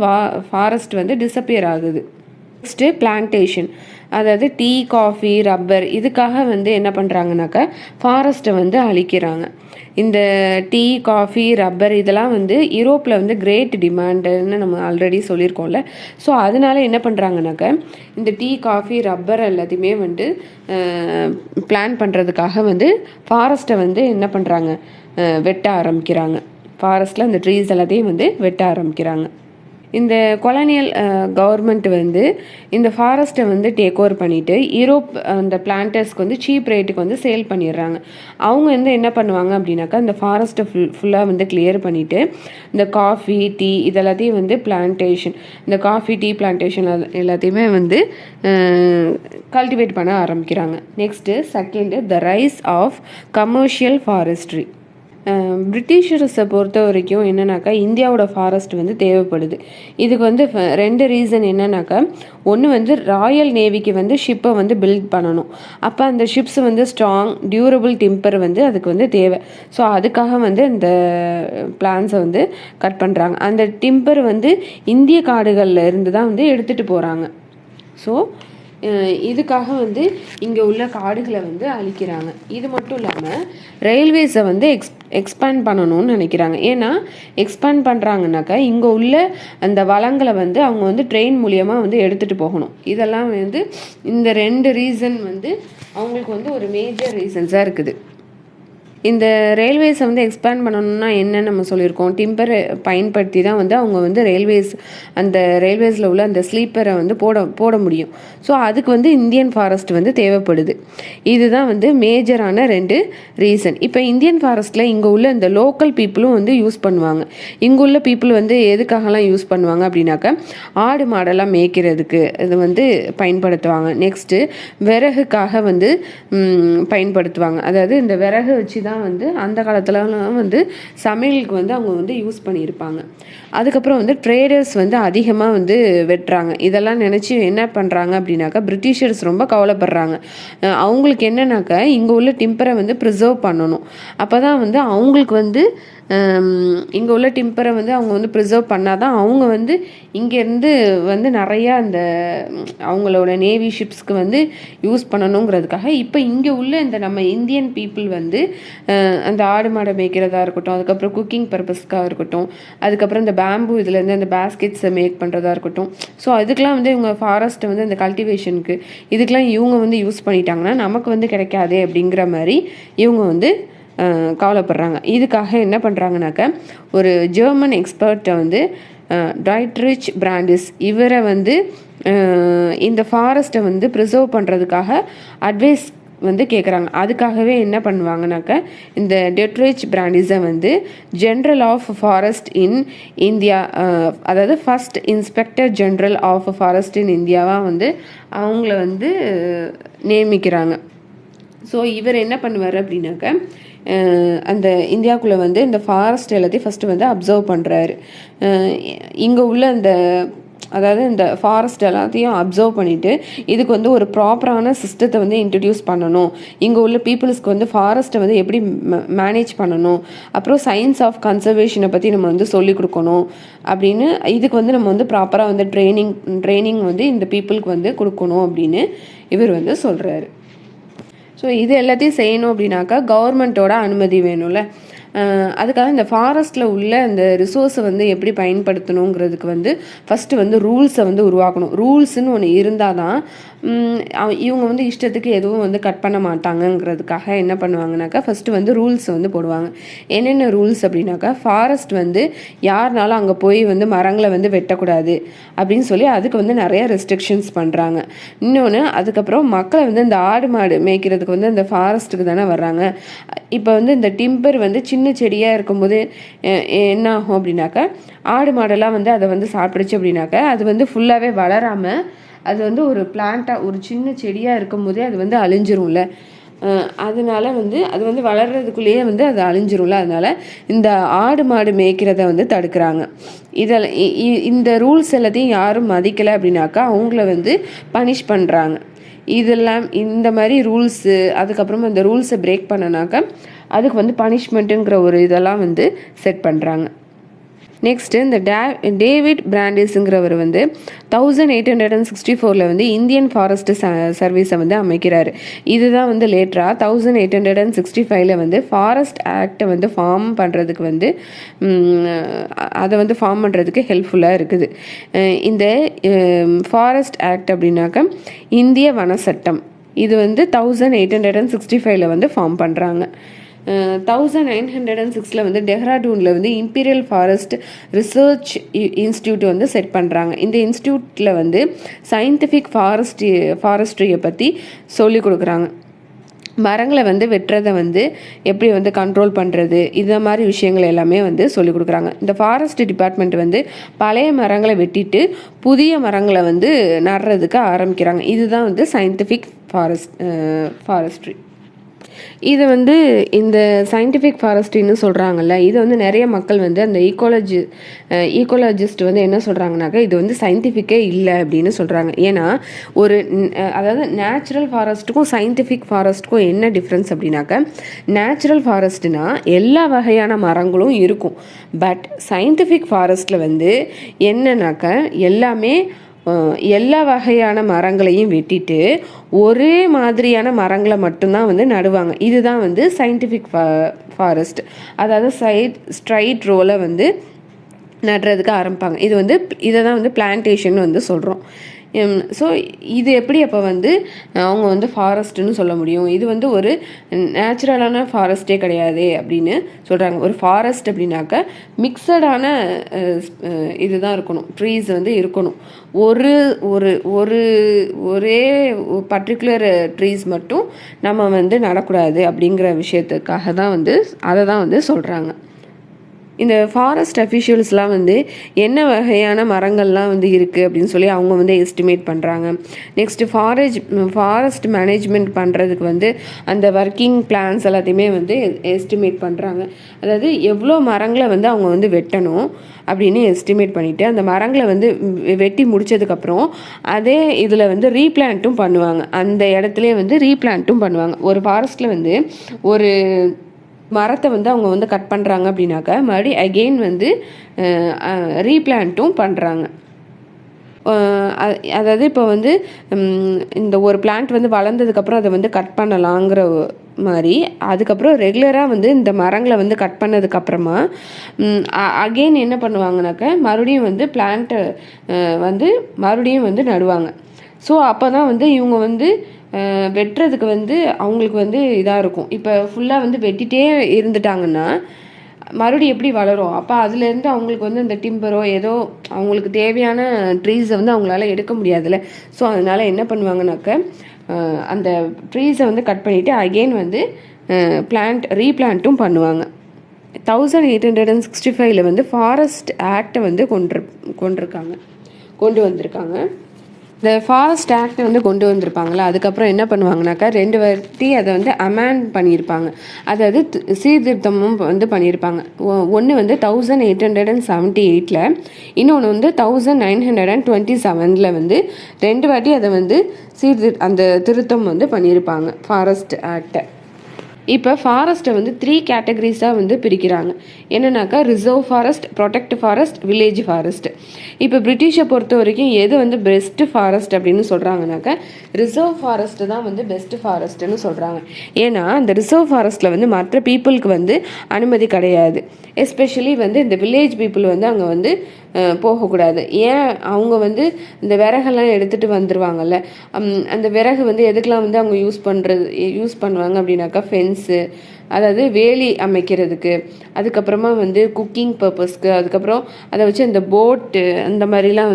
ஃபாரஸ்ட் வந்து டிஸப்பியர் ஆகுது. நெக்ஸ்ட்டு பிளான்டேஷன், அதாவது டீ, காஃபி, ரப்பர், இதுக்காக வந்து என்ன பண்ணுறாங்கனாக்கா ஃபாரஸ்ட்டை வந்து அழிக்கிறாங்க. இந்த டீ, காஃபி, ரப்பர் இதெல்லாம் வந்து யூரோப்பில் வந்து கிரேட் டிமாண்டுன்னு நம்ம ஆல்ரெடி சொல்லியிருக்கோம்ல. ஸோ அதனால என்ன பண்ணுறாங்கனாக்கா இந்த டீ, காஃபி, ரப்பர் எல்லாத்தையுமே வந்து பிளான் பண்ணுறதுக்காக வந்து ஃபாரஸ்ட்டை வந்து என்ன பண்ணுறாங்க, வெட்ட ஆரம்பிக்கிறாங்க. ஃபாரஸ்ட்டில் அந்த ட்ரீஸ் எல்லாத்தையும் வந்து வெட்ட ஆரம்பிக்கிறாங்க. இந்த கொலனியல் கவர்மெண்ட் வந்து இந்த ஃபாரஸ்ட்டை வந்து டேக் ஓவர் பண்ணிவிட்டு யூரோப் அந்த பிளான்டர்ஸ்க்கு வந்து சீப் ரேட்டுக்கு வந்து சேல் பண்ணிடுறாங்க. அவங்க வந்து என்ன பண்ணுவாங்க அப்படின்னாக்கா இந்த ஃபாரஸ்ட்டை ஃபுல்லாக வந்து கிளியர் பண்ணிவிட்டு இந்த காஃபி டீ இதெல்லாத்தையும் வந்து பிளான்டேஷன், இந்த காஃபி டீ பிளான்டேஷன் எல்லாத்தையுமே வந்து கல்டிவேட் பண்ண ஆரம்பிக்கிறாங்க. Next second, the rise of commercial forestry. பிரிட்டிஷர்ஸை பொறுத்த வரைக்கும் என்னன்னாக்கா இந்தியாவோட ஃபாரஸ்ட் வந்து தேவைப்படுது. இதுக்கு வந்து 2 ரீசன் என்னன்னாக்கா, ஒன்று வந்து ராயல் நேவிக்கு வந்து ஷிப்பை வந்து பில்ட் பண்ணணும். அப்போ அந்த ஷிப்ஸ் வந்து ஸ்ட்ராங் டியூரபிள் டிம்பர் வந்து அதுக்கு வந்து தேவை. ஸோ அதுக்காக வந்து இந்த பிளான்ஸை வந்து கட் பண்ணுறாங்க. அந்த டிம்பர் வந்து இந்திய காடுகளில் இருந்து தான் வந்து எடுத்துகிட்டு போகிறாங்க. ஸோ இதுக்காக வந்து இங்கே உள்ள காடுகளை வந்து அழிக்கிறாங்க. இது மட்டும் இல்லாமல் ரயில்வேஸை வந்து எக்ஸ்பேண்ட் பண்ணணும்னு நினைக்கிறாங்க. ஏன்னா எக்ஸ்பேண்ட் பண்ணுறாங்கனாக்கா இங்கே உள்ள அந்த வளங்களை வந்து அவங்க வந்து ட்ரெயின் மூலியமாக வந்து எடுத்துகிட்டு போகணும். இதெல்லாம் வந்து இந்த 2 ரீசன் வந்து அவங்களுக்கு வந்து ஒரு மேஜர் ரீசன்ஸாக இருக்குது. இந்த ரயில்வேஸை வந்து எக்ஸ்பேண்ட் பண்ணணும்னா என்ன நம்ம சொல்லியிருக்கோம், டிம்பரை பயன்படுத்தி தான் வந்து அவங்க வந்து அந்த ரயில்வேஸில் உள்ள அந்த ஸ்லீப்பரை வந்து போட முடியும். ஸோ அதுக்கு வந்து இந்தியன் ஃபாரஸ்ட் வந்து தேவைப்படுது. இதுதான் வந்து மேஜரான 2 ரீசன். இப்போ இந்தியன் ஃபாரஸ்ட்டில் இங்கே உள்ள இந்த லோக்கல் பீப்புளும் வந்து யூஸ் பண்ணுவாங்க. இங்கே உள்ள பீப்புள் வந்து எதுக்காகலாம் யூஸ் பண்ணுவாங்க அப்படின்னாக்கா, ஆடு மாடெல்லாம் மேய்க்கிறதுக்கு இது வந்து பயன்படுத்துவாங்க. நெக்ஸ்ட்டு விறகுக்காக வந்து பயன்படுத்துவாங்க. அதாவது இந்த விறகு வச்சு தான் வந்து அந்த காலத்துலலாம் வந்து சமையலுக்கு வந்து அவங்க வந்து யூஸ் பண்ணியிருப்பாங்க. அதுக்கப்புறம் வந்து ட்ரேடர்ஸ் வந்து அதிகமாக வந்து வெட்டுறாங்க. இதெல்லாம் நினச்சி என்ன பண்ணுறாங்க அப்படின்னாக்கா, பிரிட்டிஷர்ஸ் ரொம்ப கவலைப்படுறாங்க. அவங்களுக்கு என்னன்னாக்கா இங்கே உள்ள டிம்பரை வந்து ப்ரிசர்வ் பண்ணணும். அப்போ தான் வந்து அவங்களுக்கு வந்து இங்கே உள்ள டிம்பரை வந்து அவங்க வந்து ப்ரிசர்வ் பண்ணால் தான் அவங்க வந்து இங்கேருந்து வந்து நிறையா அந்த அவங்களோட நேவி ஷிப்ஸ்க்கு வந்து யூஸ் பண்ணணுங்கிறதுக்காக இப்போ இங்கே உள்ள இந்த நம்ம இந்தியன் பீப்புள் வந்து அந்த ஆடு மாடை மேய்க்கிறதா இருக்கட்டும், அதுக்கப்புறம் குக்கிங் பர்பஸ்க்காக இருக்கட்டும், அதுக்கப்புறம் இந்த பேம்பு இதுலேருந்து அந்த பேஸ்கெட்ஸை மேக் பண்ணுறதா இருக்கட்டும். ஸோ அதுக்கெலாம் வந்து இவங்க ஃபாரஸ்ட்டை வந்து அந்த கல்டிவேஷனுக்கு இதுக்கெலாம் இவங்க வந்து யூஸ் பண்ணிட்டாங்கன்னா நமக்கு வந்து கிடைக்காதே அப்படிங்கிற மாதிரி இவங்க வந்து கவலைப்படுறாங்க. இதுக்காக என்ன பண்ணுறாங்கனாக்க, ஒரு ஜெர்மன் எக்ஸ்பர்ட்டை வந்து டைட்ரிச் பிராண்டிஸ் இவரை வந்து இந்த ஃபாரஸ்ட்டை வந்து ப்ரிசர்வ் பண்ணுறதுக்காக அட்வைஸ் வந்து கேட்குறாங்க. அதுக்காகவே என்ன பண்ணுவாங்கனாக்க, இந்த டெட்ரிச் பிராண்டிஸை வந்து general of forest in India, அதாவது first inspector general of forest in இந்தியாவாக வந்து அவங்கள வந்து நியமிக்கிறாங்க. ஸோ இவர் என்ன பண்ணுவார் அப்படின்னாக்க, அந்த இந்தியாவுக்குள்ளே வந்து இந்த ஃபாரஸ்ட் எல்லாத்தையும் ஃபஸ்ட்டு வந்து அப்சர்வ் பண்ணுறாரு. இங்கே உள்ள அந்த அதாவது இந்த ஃபாரஸ்ட் எல்லாத்தையும் அப்சர்வ் பண்ணிவிட்டு இதுக்கு வந்து ஒரு ப்ராப்பரான சிஸ்டத்தை வந்து இன்ட்ரடியூஸ் பண்ணணும். இங்கே உள்ள பீப்புள்ஸ்க்கு வந்து ஃபாரஸ்ட்டை வந்து எப்படி மேனேஜ் பண்ணணும், அப்புறம் சயின்ஸ் ஆஃப் கன்சர்வேஷனை பற்றி நம்ம வந்து சொல்லிக் கொடுக்கணும் அப்படின்னு, இதுக்கு வந்து நம்ம வந்து ப்ராப்பராக வந்து ட்ரைனிங் வந்து இந்த பீப்புளுக்கு வந்து கொடுக்கணும் அப்படின்னு இவர் வந்து சொல்கிறாரு. ஸோ இது எல்லாத்தையும் செய்யணும் அப்படின்னாக்கா கவர்மெண்ட்டோட அனுமதி வேணும்ல. அதுக்காக இந்த ஃபாரஸ்ட்டில் உள்ள அந்த ரிசோர்ஸை வந்து எப்படி பயன்படுத்தணுங்கிறதுக்கு வந்து ஃபஸ்ட்டு வந்து ரூல்ஸை வந்து உருவாக்கணும். ரூல்ஸ்ன்னு ஒன்று இருந்தால் தான் இவங்க வந்து இஷ்டத்துக்கு எதுவும் வந்து கட் பண்ண மாட்டாங்கங்கிறதுக்காக என்ன பண்ணுவாங்கனாக்கா, ஃபஸ்ட்டு வந்து ரூல்ஸ் வந்து போடுவாங்க. என்னென்ன ரூல்ஸ் அப்படின்னாக்கா, ஃபாரஸ்ட் வந்து யாருனாலும் அங்கே போய் வந்து மரங்களை வந்து வெட்டக்கூடாது அப்படின்னு சொல்லி அதுக்கு வந்து நிறைய ரெஸ்ட்ரிக்ஷன்ஸ் பண்ணுறாங்க. இன்னொன்று, அதுக்கப்புறம் மக்களை வந்து இந்த ஆடு மாடு மேய்க்கிறதுக்கு வந்து இந்த ஃபாரஸ்ட்டுக்கு தானே வர்றாங்க. இப்போ வந்து இந்த டிம்பர் வந்து சின்ன செடியாக இருக்கும்போது என்ன ஆகும் அப்படின்னாக்கா, ஆடு மாடெல்லாம் வந்து அதை வந்து சாப்பிடுச்சு அப்படின்னாக்கா அது வந்து ஃபுல்லாகவே வளராமல் அது வந்து ஒரு பிளான்ட்டாக ஒரு சின்ன செடியாக இருக்கும் போதே அது வந்து அழிஞ்சிரும்ல. அதனால வந்து அது வந்து வளர்கிறதுக்குள்ளேயே வந்து அது அழிஞ்சிரும்ல. அதனால இந்த ஆடு மாடு மேய்க்கிறத வந்து தடுக்கிறாங்க. இந்த ரூல்ஸ் எல்லாத்தையும் யாரும் மதிக்கலை அப்படின்னாக்கா அவங்கள வந்து பனிஷ் பண்ணுறாங்க. இதெல்லாம் இந்த மாதிரி ரூல்ஸு, அதுக்கப்புறமா இந்த ரூல்ஸை பிரேக் பண்ணனாக்கா அதுக்கு வந்து பனிஷ்மெண்ட்டுங்கிற ஒரு இதெல்லாம் வந்து செட் பண்ணுறாங்க. நெக்ஸ்ட்டு இந்த டேவிட் பிராண்டிஸுங்கிறவர் வந்து 1864 வந்து இந்தியன் ஃபாரஸ்ட் சர்வீஸை வந்து அமைக்கிறாரு. இதுதான் வந்து லேட்டராக 1865 வந்து ஃபாரஸ்ட் ஆக்டை வந்து ஃபார்ம் பண்ணுறதுக்கு வந்து அதை வந்து ஃபார்ம் பண்ணுறதுக்கு ஹெல்ப்ஃபுல்லாக இருக்குது. இந்த ஃபாரஸ்ட் ஆக்ட் அப்படின்னாக்கா இந்திய வன சட்டம், இது வந்து 1865 வந்து ஃபார்ம் பண்ணுறாங்க. 1906 வந்து டெஹ்ராடூனில் வந்து இம்பீரியல் ஃபாரஸ்ட் ரிசர்ச் இன்ஸ்டியூட் வந்து செட் பண்ணுறாங்க. இந்த இன்ஸ்டியூட்டில் வந்து சயின்டிஃபிக் ஃபாரஸ்ட்ரியை பற்றி சொல்லிக் கொடுக்குறாங்க. மரங்களை வந்து வெட்டுறதை வந்து எப்படி வந்து கண்ட்ரோல் பண்ணுறது, இந்த மாதிரி விஷயங்கள் எல்லாமே வந்து சொல்லிக் கொடுக்குறாங்க. இந்த ஃபாரஸ்ட் டிபார்ட்மெண்ட் வந்து பழைய மரங்களை வெட்டிட்டு புதிய மரங்களை வந்து நடுறதுக்கு ஆரம்பிக்கிறாங்க. இதுதான் வந்து சயின்டிஃபிக் ஃபாரஸ்ட்ரி. இது வந்து இந்த சயின்டிஃபிக் ஃபாரஸ்ட்ரின்னு சொல்கிறாங்கல்ல, இது வந்து நிறைய மக்கள் வந்து அந்த ஈக்கோலஜிஸ்ட் வந்து என்ன சொல்கிறாங்கனாக்கா இது வந்து சயின்டிஃபிக்கே இல்லை அப்படின்னு சொல்கிறாங்க. ஏன்னா அதாவது நேச்சுரல் ஃபாரஸ்ட்டுக்கும் சயின்டிஃபிக் ஃபாரஸ்ட்டுக்கும் என்ன டிஃப்ரென்ஸ் அப்படின்னாக்கா, நேச்சுரல் ஃபாரஸ்ட்னா எல்லா வகையான மரங்களும் இருக்கும். பட் சயின்டிஃபிக் ஃபாரஸ்ட்டில் வந்து என்னன்னாக்கா எல்லா வகையான மரங்களையும் வெட்டிட்டு ஒரே மாதிரியான மரங்களை மட்டும்தான் வந்து நடுவாங்க. இதுதான் வந்து சயின்டிஃபிக் ஃபாரஸ்ட். அதாவது ஸ்ட்ரைட் ரோல வந்து நடுறதுக்கு ஆரம்பிப்பாங்க. இதை தான் வந்து பிளான்டேஷன் வந்து சொல்கிறோம். ஸோ இது எப்படி அப்போ வந்து அவங்க வந்து ஃபாரஸ்ட்டுன்னு சொல்ல முடியும்? இது வந்து ஒரு நேச்சுரலான ஃபாரஸ்ட்டே கிடையாது அப்படின்னு சொல்கிறாங்க. ஒரு ஃபாரஸ்ட் அப்படின்னாக்க மிக்சடான இதுதான் இருக்கணும், ட்ரீஸ் வந்து இருக்கணும். ஒரே பர்டிகுலர் ட்ரீஸ் மட்டும் நம்ம வந்து நடக்கூடாது அப்படிங்கிற விஷயத்துக்காக தான் வந்து அதை தான் வந்து சொல்கிறாங்க. இந்த ஃபாரஸ்ட் அஃபிஷியல்ஸ்லாம் வந்து என்ன வகையான மரங்கள்லாம் வந்து இருக்குது அப்படின்னு சொல்லி அவங்க வந்து எஸ்டிமேட் பண்ணுறாங்க. நெக்ஸ்ட்டு ஃபாரஸ்ட் மேனேஜ்மெண்ட் பண்ணுறதுக்கு வந்து அந்த ஒர்க்கிங் பிளான்ஸ் எல்லாத்தையுமே வந்து எஸ்டிமேட் பண்ணுறாங்க. அதாவது எவ்வளோ மரங்களை வந்து அவங்க வந்து வெட்டணும் அப்படின்னு எஸ்டிமேட் பண்ணிவிட்டு அந்த மரங்களை வந்து வெட்டி முடித்ததுக்கப்புறம் அதே இதில் வந்து ரீபிளான்ட்டும் பண்ணுவாங்க. அந்த இடத்துலேயே வந்து ரீபிளான்ட்டும் பண்ணுவாங்க. ஒரு ஃபாரஸ்ட்டில் வந்து ஒரு மரத்தை வந்து அவங்க வந்து கட் பண்ணுறாங்க அப்படின்னாக்கா மறுபடி அகெயின் வந்து ரீபிளான்ட்டும் பண்ணுறாங்க. அதாவது இப்போ வந்து இந்த ஒரு பிளான்ட் வந்து வளர்ந்ததுக்கப்புறம் அதை வந்து கட் பண்ணலாங்கிற மாதிரி அதுக்கப்புறம் ரெகுலராக வந்து இந்த மரங்களை வந்து கட் பண்ணதுக்கப்புறமா அகெயின் என்ன பண்ணுவாங்கனாக்கா மறுபடியும் வந்து பிளான்ட்டை வந்து மறுபடியும் வந்து நடுவாங்க. ஸோ அப்போ தான் வந்து இவங்க வந்து வெட்டுறதுக்கு வந்து அவங்களுக்கு வந்து இதாக இருக்கும். இப்போ ஃபுல்லாக வந்து வெட்டிகிட்டே இருந்துட்டாங்கன்னா மறுபடியும் எப்படி வளரும்? அப்போ அதுலேருந்து அவங்களுக்கு வந்து இந்த டிம்பரோ ஏதோ அவங்களுக்கு தேவையான ட்ரீஸை வந்து அவங்களால எடுக்க முடியாதுல்ல. ஸோ அதனால் என்ன பண்ணுவாங்கனாக்க அந்த ட்ரீஸை வந்து கட் பண்ணிவிட்டு அகெயின் வந்து ரீபிளான்ட்டும் பண்ணுவாங்க. 1865 வந்து ஃபாரஸ்ட் ஆக்டை வந்து கொண்டு வந்திருக்காங்க. இந்த ஃபாரஸ்ட் ஆக்ட் வந்து கொண்டு வந்திருப்பாங்களா, அதுக்கப்புறம் என்ன பண்ணுவாங்கனாக்கா 2 வாட்டி அதை வந்து அமெண்ட் பண்ணியிருப்பாங்க. அதாவது சீர்திருத்தமும் வந்து பண்ணியிருப்பாங்க. ஒன்று வந்து 1878, இன்னொன்று வந்து 1927 வந்து 2 வாட்டி அதை வந்து அந்த திருத்தம் வந்து பண்ணியிருப்பாங்க ஃபாரஸ்ட் ஆக்டை. இப்போ ஃபாரஸ்ட்டை வந்து 3 கேட்டகரிஸாக வந்து பிரிக்கிறாங்க. என்னன்னாக்கா reserve forest, protect forest, village forest. இப்போ பிரிட்டிஷை பொறுத்த வரைக்கும் எது வந்து பெஸ்ட் ஃபாரஸ்ட் அப்படின்னு சொல்கிறாங்கனாக்கா ரிசர்வ் ஃபாரஸ்ட் தான் வந்து பெஸ்ட் ஃபாரஸ்ட்னு சொல்கிறாங்க. ஏன்னா அந்த ரிசர்வ் ஃபாரஸ்ட்டில் வந்து மற்ற பீப்புளுக்கு வந்து அனுமதி கிடையாது. எஸ்பெஷலி வந்து இந்த வில்லேஜ் பீப்புள் வந்து அங்கே வந்து போகக்கூடாது. ஏன்? அவங்க வந்து இந்த விறகெல்லாம் எடுத்துகிட்டு வந்துடுவாங்கல்ல, அந்த விறகு வந்து எதுக்கெலாம் வந்து அவங்க யூஸ் பண்ணுவாங்க அப்படின்னாக்கா ஃபென்ஸு, அதாவது வேலி அமைக்கிறதுக்கு, அதுக்கப்புறமா வந்து குக்கிங் பர்பஸ்க்கு, அதுக்கப்புறம் அதை வச்சு இந்த போட்டு அந்த மாதிரிலாம்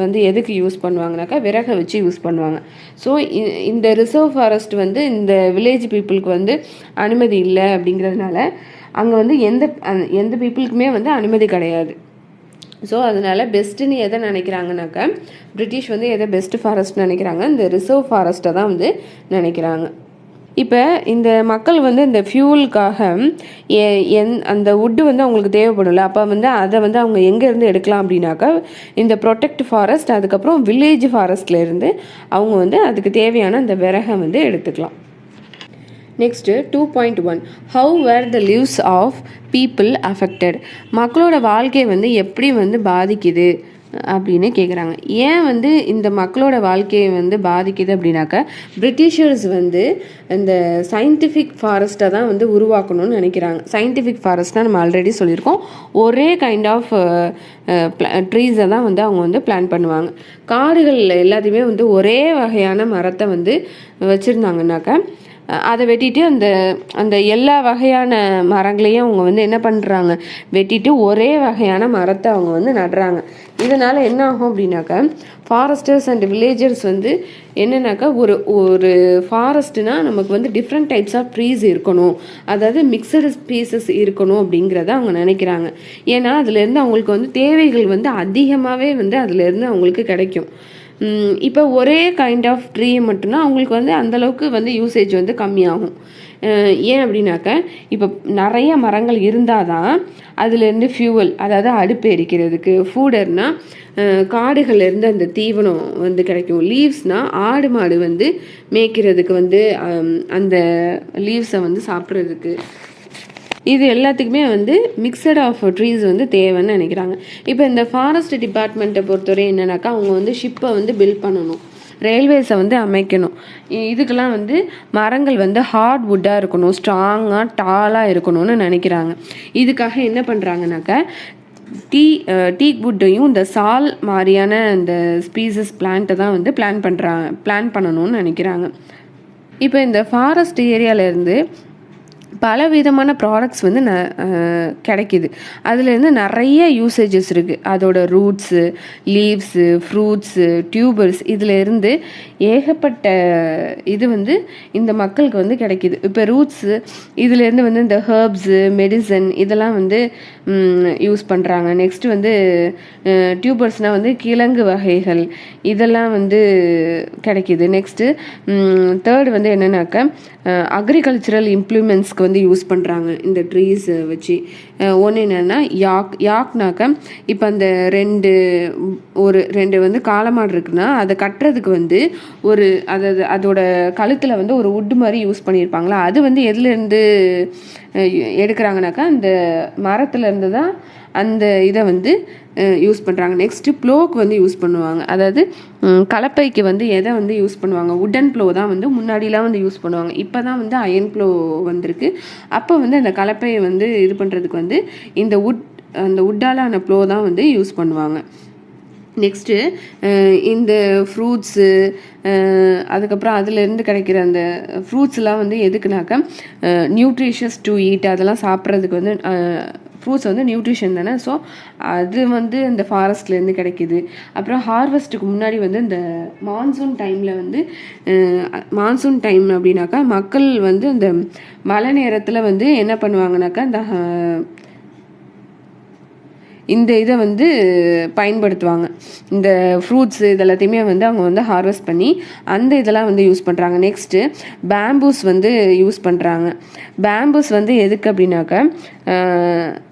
வந்து எதுக்கு யூஸ் பண்ணுவாங்கனாக்கா விறகை வச்சு யூஸ் பண்ணுவாங்க. ஸோ இந்த ரிசர்வ் ஃபாரஸ்ட் வந்து இந்த வில்லேஜ் பீப்புளுக்கு வந்து அனுமதி இல்லை அப்படிங்கிறதுனால அங்கே வந்து எந்த பீப்புளுக்குமே வந்து அனுமதி கிடையாது. ஸோ அதனால் பெஸ்ட்டுன்னு எதை நினைக்கிறாங்கனாக்கா பிரிட்டிஷ் வந்து எதை பெஸ்ட் ஃபாரஸ்ட் நினைக்கிறாங்க, இந்த ரிசர்வ் ஃபாரஸ்ட்டை தான் வந்து நினைக்கிறாங்க. இப்போ இந்த மக்கள் வந்து இந்த ஃபியூலுக்காக அந்த வுட்டு வந்து அவங்களுக்கு தேவைப்படும்ல, அப்போ வந்து அதை வந்து அவங்க எங்கேருந்து எடுக்கலாம் அப்படின்னாக்கா இந்த ப்ரொடெக்ட் ஃபாரஸ்ட், அதுக்கப்புறம் வில்லேஜ் ஃபாரஸ்ட்லேருந்து அவங்க வந்து அதுக்கு தேவையான அந்த விறகை வந்து எடுத்துக்கலாம். Next 2.1 how were the lives of people affected. மக்களோட வாழ்க்கையை வந்து எப்படி வந்து பாதிக்குது அப்படின்னு கேட்குறாங்க. ஏன் வந்து இந்த மக்களோட வாழ்க்கையை வந்து பாதிக்குது அப்படின்னாக்கா பிரிட்டிஷர்ஸ் வந்து இந்த சயின்டிஃபிக் ஃபாரஸ்ட்டை தான் வந்து உருவாக்கணும்னு நினைக்கிறாங்க. சயின்டிஃபிக் ஃபாரஸ்ட்னால் நம்ம ஆல்ரெடி சொல்லியிருக்கோம், ஒரே கைண்ட் ஆஃப் ட்ரீஸை தான் வந்து அவங்க வந்து பிளான் பண்ணுவாங்க. காடுகள் எல்லாத்தையுமே வந்து ஒரே வகையான மரத்தை வந்து வச்சுருந்தாங்கனாக்கா அதை வெட்டிட்டு அந்த அந்த எல்லா வகையான மரங்களையும் அவங்க வந்து என்ன பண்ணுறாங்க, வெட்டிட்டு ஒரே வகையான மரத்தை அவங்க வந்து நடுறாங்க. இதனால் என்ன ஆகும் அப்படின்னாக்கா, ஃபாரஸ்டர்ஸ் அண்ட் வில்லேஜர்ஸ் வந்து என்னன்னாக்கா, ஒரு ஒரு ஃபாரஸ்ட்னா நமக்கு வந்து டிஃப்ரெண்ட் டைப்ஸ் ஆஃப் ட்ரீஸ் இருக்கணும், அதாவது மிக்சடு ஸ்பீசஸ் இருக்கணும் அப்படிங்கிறத அவங்க நினைக்கிறாங்க. ஏன்னா அதுலேருந்து அவங்களுக்கு வந்து தேவைகள் வந்து அதிகமாகவே வந்து அதுலேருந்து அவங்களுக்கு கிடைக்கும். இப்போ ஒரே கைண்ட் ஆஃப் ட்ரீ மட்டும்தான் அவங்களுக்கு வந்து அந்தளவுக்கு வந்து யூசேஜ் வந்து கம்மியாகும். ஏன் அப்படின்னாக்க, இப்போ நிறைய மரங்கள் இருந்தால் தான் அதுலேருந்து ஃபியூவல், அதாவது அடுப்பு எரிக்கிறதுக்கு, ஃபூடர்னால் காடுகள்லேருந்து அந்த தீவனம் வந்து கிடைக்கும், லீவ்ஸ்னால் ஆடு மாடு வந்து மேய்க்கிறதுக்கு வந்து அந்த லீவ்ஸை வந்து சாப்பிட்றதுக்கு, இது எல்லாத்துக்குமே வந்து மிக்சட் ஆஃப் ட்ரீஸ் வந்து தேவைன்னு நினைக்கிறாங்க. இப்போ இந்த ஃபாரஸ்ட் டிபார்ட்மெண்ட்டை பொறுத்தவரை என்னன்னாக்கா, அவங்க வந்து ஷிப்பை வந்து பில்ட் பண்ணணும், ரயில்வேஸை வந்து அமைக்கணும். இதுக்கெல்லாம் வந்து மரங்கள் வந்து ஹார்ட் வுட்டாக இருக்கணும், ஸ்ட்ராங்காக டாலாக இருக்கணும்னு நினைக்கிறாங்க. இதுக்காக என்ன பண்ணுறாங்கனாக்கா, டீக் வுட்டையும் இந்த சால் மாதிரியான இந்த ஸ்பீசஸ் பிளான்ட்டை தான் வந்து பிளான் பண்ணணும்னு நினைக்கிறாங்க. இப்போ இந்த ஃபாரஸ்ட் ஏரியாவிலேருந்து பல விதமான ப்ராடக்ட்ஸ் வந்து கிடைக்கிது. அதுலேருந்து நிறைய யூசேஜஸ் இருக்குது. அதோட ரூட்ஸு, லீவ்ஸு, ஃப்ரூட்ஸு, டியூபர்ஸ், இதிலேருந்து ஏகப்பட்ட இது வந்து இந்த மக்களுக்கு வந்து கிடைக்கிது. இப்போ ரூட்ஸு இதுலேருந்து வந்து இந்த ஹர்ப்ஸு, மெடிசன் இதெல்லாம் வந்து யூஸ் பண்ணுறாங்க. நெக்ஸ்ட்டு வந்து டியூபர்ஸ்னால் வந்து கிழங்கு வகைகள் இதெல்லாம் வந்து கிடைக்கிது. நெக்ஸ்ட்டு தேர்டு வந்து என்னென்னாக்கா, அக்ரிகல்ச்சரல் இம்ப்ளிமெண்ட்ஸ்க்கு வந்து யூஸ் பண்ணுறாங்க இந்த ட்ரீஸை வச்சு. ஒன்று என்னென்னா யாக்னாக்கா, இப்போ அந்த ரெண்டு வந்து காளமாடு இருக்குன்னா அதை கட்டுறதுக்கு வந்து அதோட கழுத்தில் வந்து ஒரு வுட்டு மாதிரி யூஸ் பண்ணியிருப்பாங்களா, அது வந்து எதுலேருந்து எடுக்கிறாங்கனாக்கா, அந்த மரத்துலேருந்து தான் அந்த இதை வந்து யூஸ் பண்ணுறாங்க. நெக்ஸ்ட்டு ப்ளோக்கு வந்து யூஸ் பண்ணுவாங்க, அதாவது கலப்பைக்கு வந்து எதை வந்து யூஸ் பண்ணுவாங்க, உட்டன் ப்ளோ தான் வந்து முன்னாடிலாம் வந்து யூஸ் பண்ணுவாங்க. இப்போ தான் வந்து அயன் ப்ளோ வந்திருக்கு. அப்போ வந்து அந்த கலப்பையை வந்து இது பண்ணுறதுக்கு வந்து இந்த உட்டாலான ப்ளோ தான் வந்து யூஸ் பண்ணுவாங்க. நெக்ஸ்ட்டு இந்த ஃப்ரூட்ஸு, அதுக்கப்புறம் அதுலேருந்து கிடைக்கிற அந்த ஃப்ரூட்ஸ்லாம் வந்து எதுக்குனாக்கா, நியூட்ரிஷியஸ் டு ஈட், அதெல்லாம் சாப்பிட்றதுக்கு வந்து ஃப்ரூட்ஸ் வந்து நியூட்ரிஷன் தானே, ஸோ அது வந்து இந்த ஃபாரஸ்ட்லேருந்து கிடைக்கிது. அப்புறம் ஹார்வெஸ்ட்டுக்கு முன்னாடி வந்து இந்த மான்சூன் டைம் அப்படின்னாக்கா, மக்கள் வந்து இந்த மழை நேரத்தில் வந்து என்ன பண்ணுவாங்கனாக்கா, இந்த இதை வந்து பயன்படுத்துவாங்க. இந்த ஃப்ரூட்ஸு இதெல்லாத்தையுமே வந்து அவங்க வந்து ஹார்வெஸ்ட் பண்ணி அந்த இதெல்லாம் வந்து யூஸ் பண்ணுறாங்க. நெக்ஸ்ட்டு பேம்பூஸ் வந்து யூஸ் பண்ணுறாங்க. பேம்பூஸ் வந்து எதுக்கு அப்படின்னாக்கா,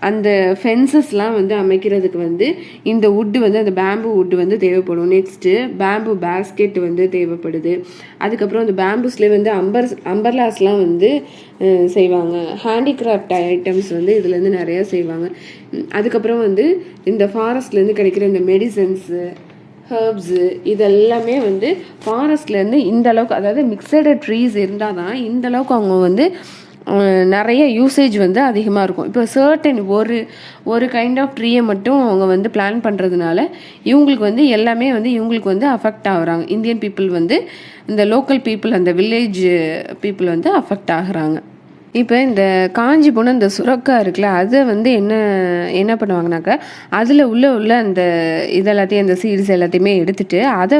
அந்த ஃபென்சஸ்லாம் வந்து அமைக்கிறதுக்கு வந்து இந்த வுட்டு வந்து அந்த பேம்பு வுட்டு வந்து தேவைப்படும். நெக்ஸ்ட்டு பேம்பு பேஸ்கெட் வந்து தேவைப்படுது. அதுக்கப்புறம் அந்த பேம்பூஸ்லேயே வந்து அம்பர்லாஸ்லாம் வந்து செய்வாங்க. ஹேண்டிகிராஃப்ட் ஐட்டம்ஸ் வந்து இதுலேருந்து நிறையா செய்வாங்க. அதுக்கப்புறம் வந்து இந்த ஃபாரஸ்ட்லேருந்து கிடைக்கிற இந்த மெடிசன்ஸு, ஹர்ப்ஸு இதெல்லாமே வந்து ஃபாரஸ்ட்லேருந்து இந்த அளவுக்கு, அதாவது மிக்சடு ட்ரீஸ் இருந்தால் தான் இந்த அளவுக்கு அவங்க வந்து நிறைய யூசேஜ் வந்து அதிகமாக இருக்கும். இப்போ சர்டன் ஒரு கைண்ட் ஆஃப் ட்ரீயை மட்டும் அவங்க வந்து பிளான் பண்ணுறதுனால இவங்களுக்கு வந்து எல்லாமே வந்து இவங்களுக்கு வந்து அஃபெக்ட் ஆகுறாங்க. இந்தியன் பீப்புள் வந்து இந்த லோக்கல் பீப்புள், அந்த வில்லேஜ் பீப்புள் வந்து அஃபெக்ட் ஆகுறாங்க. இப்போ இந்த காஞ்சி போன இந்த சுரக்காய் இருக்குல்ல, அதை வந்து என்ன பண்ணுவாங்கனாக்கா, அதில் உள்ள அந்த இதெல்லாத்தையும், அந்த சீட்ஸ் எல்லாத்தையுமே எடுத்துட்டு அது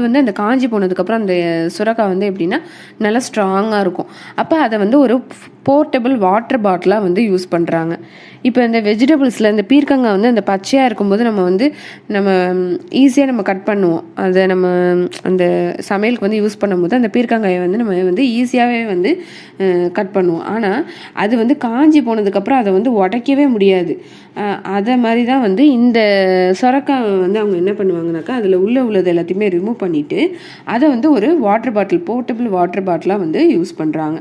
வந்து அந்த காஞ்சி போனதுக்கப்புறம் அந்த சுரக்காய் வந்து எப்படின்னா நல்லா ஸ்ட்ராங்காக இருக்கும். அப்போ அதை வந்து ஒரு போர்ட்டபிள் வாட்டர் பாட்டிலாக வந்து யூஸ் பண்ணுறாங்க. இப்போ இந்த வெஜிடபிள்ஸில் இந்த பீர்க்கங்காய் வந்து அந்த பச்சையாக இருக்கும்போது நம்ம ஈஸியாக நம்ம கட் பண்ணுவோம். அதை நம்ம அந்த சமையலுக்கு வந்து யூஸ் பண்ணும்போது அந்த பீர்க்கங்காயை வந்து நம்ம வந்து ஈஸியாகவே வந்து கட் பண்ணுவோம். ஆனால் அது வந்து காஞ்சி போனதுக்கப்புறம் அதை வந்து உடைக்கவே முடியாது. அதை மாதிரி தான் வந்து இந்த சொரக்காய் வந்து அவங்க என்ன பண்ணுவாங்கனாக்கா, அதில் உள்ளது எல்லாத்தையுமே ரிமூவ் பண்ணிவிட்டு அதை வந்து ஒரு வாட்டர் பாட்டில், போர்ட்டபிள் வாட்டர் பாட்டிலாக வந்து யூஸ் பண்ணுறாங்க.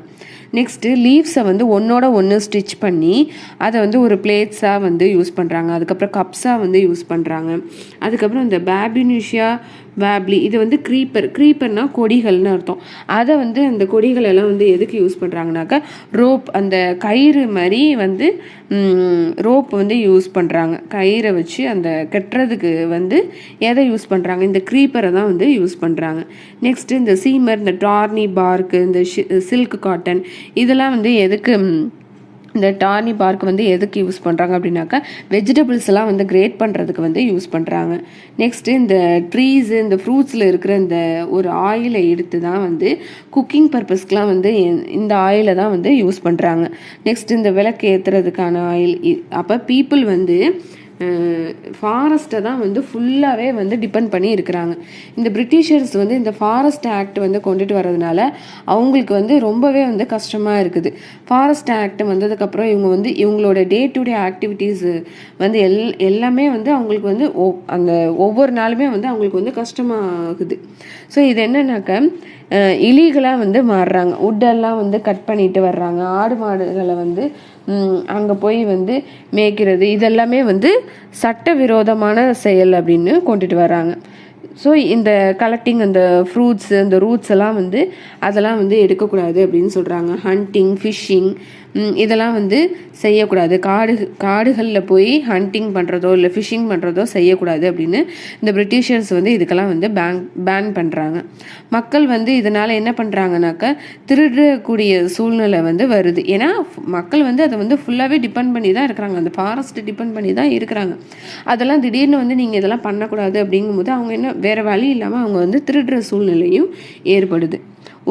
நெக்ஸ்ட்டு லீவ்ஸை வந்து ஒன்றோட ஒன்று ஸ்டிச் பண்ணி அதை வந்து ஒரு பிளேட்ஸாக வந்து யூஸ் பண்ணுறாங்க. அதுக்கப்புறம் கப்ஸாக வந்து யூஸ் பண்ணுறாங்க. அதுக்கப்புறம் இந்த பேபினிஷியா வேப்லி, இது வந்து க்ரீப்பர்னா கொடிகள்னு அர்த்தம். அதை வந்து அந்த கொடிகள் எல்லாம் வந்து எதுக்கு யூஸ் பண்ணுறாங்கனாக்கா ரோப், அந்த கயிறு மாதிரி வந்து ரோப் வந்து யூஸ் பண்ணுறாங்க. கயிறை வச்சு அந்த கட்டுறதுக்கு வந்து எதை யூஸ் பண்ணுறாங்க, இந்த க்ரீப்பரை தான் வந்து யூஸ் பண்ணுறாங்க. நெக்ஸ்ட்டு இந்த சீமர், இந்த டார்னி பார்க்கு, இந்த சில்க் காட்டன், இதெல்லாம் வந்து எதுக்கு, இந்த டார்னி பார்க் வந்து எதுக்கு யூஸ் பண்ணுறாங்க அப்படின்னாக்கா வெஜிடபிள்ஸ் எல்லாம் வந்து கிரேட் பண்ணுறதுக்கு வந்து யூஸ் பண்ணுறாங்க. நெக்ஸ்ட்டு இந்த ட்ரீஸு, இந்த ஃப்ரூட்ஸில் இருக்கிற இந்த ஒரு ஆயிலை எடுத்து தான் வந்து குக்கிங் பர்பஸ்க்கெலாம் வந்து இந்த ஆயிலை தான் வந்து யூஸ் பண்ணுறாங்க. நெக்ஸ்ட் இந்த விளக்கு ஏற்றுறதுக்கான ஆயில். அப்போ பீப்புள் வந்து ஃபாரஸ்ட்டை தான் வந்து ஃபுல்லாகவே வந்து டிபெண்ட் பண்ணி இருக்கிறாங்க. இந்த பிரிட்டிஷர்ஸ் வந்து இந்த ஃபாரஸ்ட் ஆக்ட் வந்து கொண்டுட்டு வர்றதுனால அவங்களுக்கு வந்து ரொம்பவே வந்து கஷ்டமாக இருக்குது. ஃபாரஸ்ட் ஆக்ட் வந்ததுக்கப்புறம் இவங்க வந்து இவங்களோட டே டு டே ஆக்டிவிட்டீஸு வந்து எல்லாமே வந்து அவங்களுக்கு வந்து அந்த ஒவ்வொரு நாளுமே வந்து அவங்களுக்கு வந்து கஷ்டமாகுது. ஸோ இது என்னன்னாக்கா இலீகலாக வந்து மாறுறாங்க. உட்டெல்லாம் வந்து கட் பண்ணிட்டு வர்றாங்க. ஆடு மாடுகளை வந்து அங்கே போய் வந்து மேய்க்கிறது, இதெல்லாமே வந்து சட்டவிரோதமான செயல் அப்படின்னு கொண்டுட்டு வர்றாங்க. ஸோ இந்த கலெக்டிங், அந்த ஃப்ரூட்ஸு, அந்த ரூட்ஸ் எல்லாம் வந்து அதெல்லாம் வந்து எடுக்கக்கூடாது அப்படின்னு சொல்கிறாங்க. ஹண்டிங், ஃபிஷ்ஷிங், இதெல்லாம் வந்து செய்யக்கூடாது. காடுகளில் போய் ஹண்டிங் பண்ணுறதோ இல்லை ஃபிஷ்ஷிங் பண்ணுறதோ செய்யக்கூடாது அப்படின்னு இந்த பிரிட்டிஷர்ஸ் வந்து இதுக்கெல்லாம் வந்து பேன் பண்ணுறாங்க. மக்கள் வந்து இதனால் என்ன பண்ணுறாங்கனாக்கா திருடக்கூடிய சூழ்நிலை வந்து வருது. ஏன்னா மக்கள் வந்து அதை வந்து ஃபுல்லாகவே டிபெண்ட் பண்ணி தான் இருக்கிறாங்க, அந்த ஃபாரஸ்ட்டை டிபெண்ட் பண்ணி தான் இருக்கிறாங்க. அதெல்லாம் திடீர்னு வந்து நீங்கள் இதெல்லாம் பண்ணக்கூடாது அப்படிங்கும்போது அவங்க என்ன வேறு வழி இல்லாமல் அவங்க வந்து திருடுற சூழ்நிலையும் ஏற்படுது.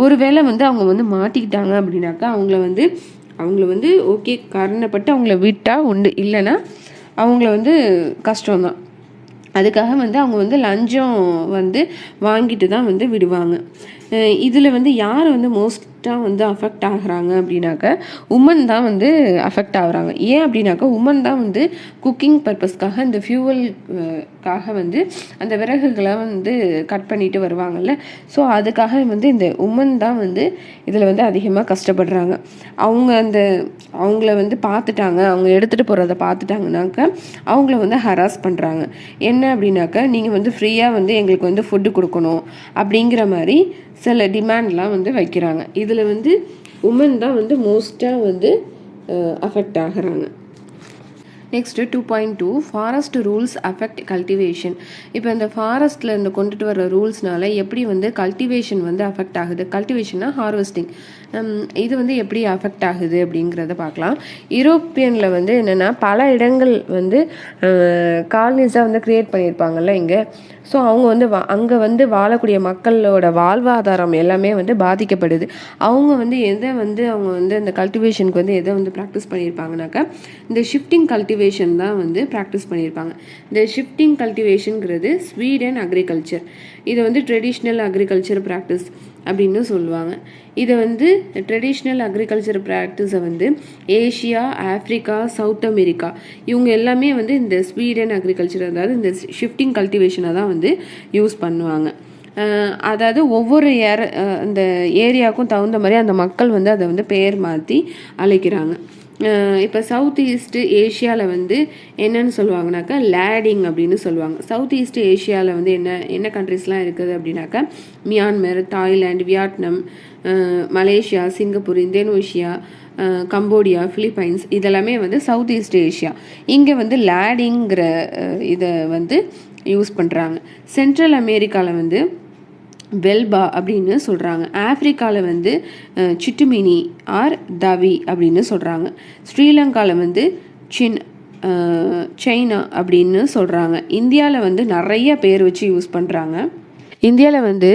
ஒருவேளை வந்து அவங்க வந்து மாட்டிக்கிட்டாங்க அப்படின்னாக்கா அவங்கள வந்து ஓகே காரணப்பட்டு அவங்கள விட்டால் உண்டு, இல்லைன்னா அவங்கள வந்து கஷ்டம்தான். அதுக்காக வந்து அவங்க வந்து லஞ்சம் வந்து வாங்கிட்டு தான் வந்து விடுவாங்க. இதில் வந்து யார் வந்து மோஸ்ட்டாக வந்து அஃபெக்ட் ஆகுறாங்க அப்படின்னாக்கா உமன் தான் வந்து அஃபெக்ட் ஆகுறாங்க. ஏன் அப்படின்னாக்கா உமன் தான் வந்து குக்கிங் பர்பஸ்க்காக இந்த ஃபியூவல்காக வந்து அந்த விறகுகளை வந்து கட் பண்ணிட்டு வருவாங்கல்ல. ஸோ அதுக்காக வந்து இந்த உமன் தான் வந்து இதில் வந்து அதிகமாக கஷ்டப்படுறாங்க. அவங்கள வந்து பார்த்துட்டாங்க, அவங்க எடுத்துகிட்டு போகிறத பார்த்துட்டாங்கனாக்கா அவங்கள வந்து ஹராஸ் பண்ணுறாங்க. என்ன அப்படின்னாக்கா நீங்கள் வந்து ஃப்ரீயாக வந்து எங்களுக்கு வந்து ஃபுட்டு கொடுக்கணும் அப்படிங்கிற மாதிரி சில டிமாண்ட்லாம் வந்து வைக்கிறாங்க. இதில் வந்து உமன் தான் வந்து மோஸ்ட்டாக வந்து அஃபெக்ட் ஆகுறாங்க. Next 2.2 forest rules affect cultivation. இப்போ இந்த ஃபாரஸ்ட்டில் இந்த கொண்டுட்டு வர ரூல்ஸ்னால எப்படி வந்து கல்டிவேஷன் வந்து அஃபெக்ட் ஆகுது. கல்டிவேஷன்னா ஹார்வெஸ்டிங். இது வந்து எப்படி அஃபெக்ட் ஆகுது அப்படிங்கிறத பார்க்கலாம். யூரோப்பியனில் வந்து என்னென்னா பல இடங்கள் வந்து காலனிஸாக வந்து க்ரியேட் பண்ணியிருப்பாங்கல்ல இங்கே. ஸோ அவங்க வந்து அங்கே வந்து வாழக்கூடிய மக்களோட வாழ்வாதாரம் எல்லாமே வந்து பாதிக்கப்படுது. அவங்க வந்து அவங்க வந்து இந்த கல்டிவேஷனுக்கு வந்து எதை வந்து ப்ராக்டிஸ் பண்ணியிருப்பாங்கனாக்கா இந்த ஷிஃப்டிங் கல்டிவேஷன் தான் வந்து ப்ராக்டிஸ் பண்ணியிருப்பாங்க. இந்த ஷிஃப்டிங் கல்டிவேஷனுங்கிறது ஸ்வீடன் அக்ரிகல்ச்சர். இதை வந்து ட்ரெடிஷ்னல் அக்ரிகல்ச்சர் ப்ராக்டிஸ் அப்படின்னு சொல்லுவாங்க. இதை வந்து ட்ரெடிஷ்னல் அக்ரிகல்ச்சர் ப்ராக்டிஸை வந்து ஏஷியா, ஆஃப்ரிக்கா, சவுத் அமெரிக்கா இவங்க எல்லாமே வந்து இந்த ஸ்வீடன் அக்ரிகல்ச்சர், அதாவது இந்த ஷிஃப்டிங் கல்டிவேஷனை தான் வந்து யூஸ் பண்ணுவாங்க. அதாவது ஒவ்வொரு அந்த ஏரியாவுக்கும் தகுந்த மாதிரி அந்த மக்கள் வந்து அதை வந்து பெயர் மாற்றி அழைக்கிறாங்க. இப்போ சவுத் ஈஸ்ட் ஏஷியாவில் வந்து என்னன்னு சொல்லுவாங்கனாக்கா லேடிங் அப்படின்னு சொல்லுவாங்க. சவுத் ஈஸ்ட் ஏஷியாவில் வந்து என்ன கண்ட்ரிஸ்லாம் இருக்குது அப்படின்னாக்கா Myanmar, Thailand, Vietnam, Malaysia, Singapore, Indonesia, Cambodia, Philippines இதெல்லாமே வந்து சவுத் ஈஸ்ட் ஏஷியா. இங்கே வந்து லேடிங்கிற இதை வந்து யூஸ் பண்ணுறாங்க. சென்ட்ரல் அமெரிக்காவில் வந்து வெல்பா அப்படின்னு சொல்கிறாங்க. ஆஃப்ரிக்காவில் வந்து சிட்டுமினி ஆர் தவி அப்படின்னு சொல்கிறாங்க. ஸ்ரீலங்காவில் வந்து சைனா அப்படின்னு சொல்கிறாங்க. இந்தியாவில் வந்து நிறைய பேர் வச்சு யூஸ் பண்ணுறாங்க. இந்தியாவில் வந்து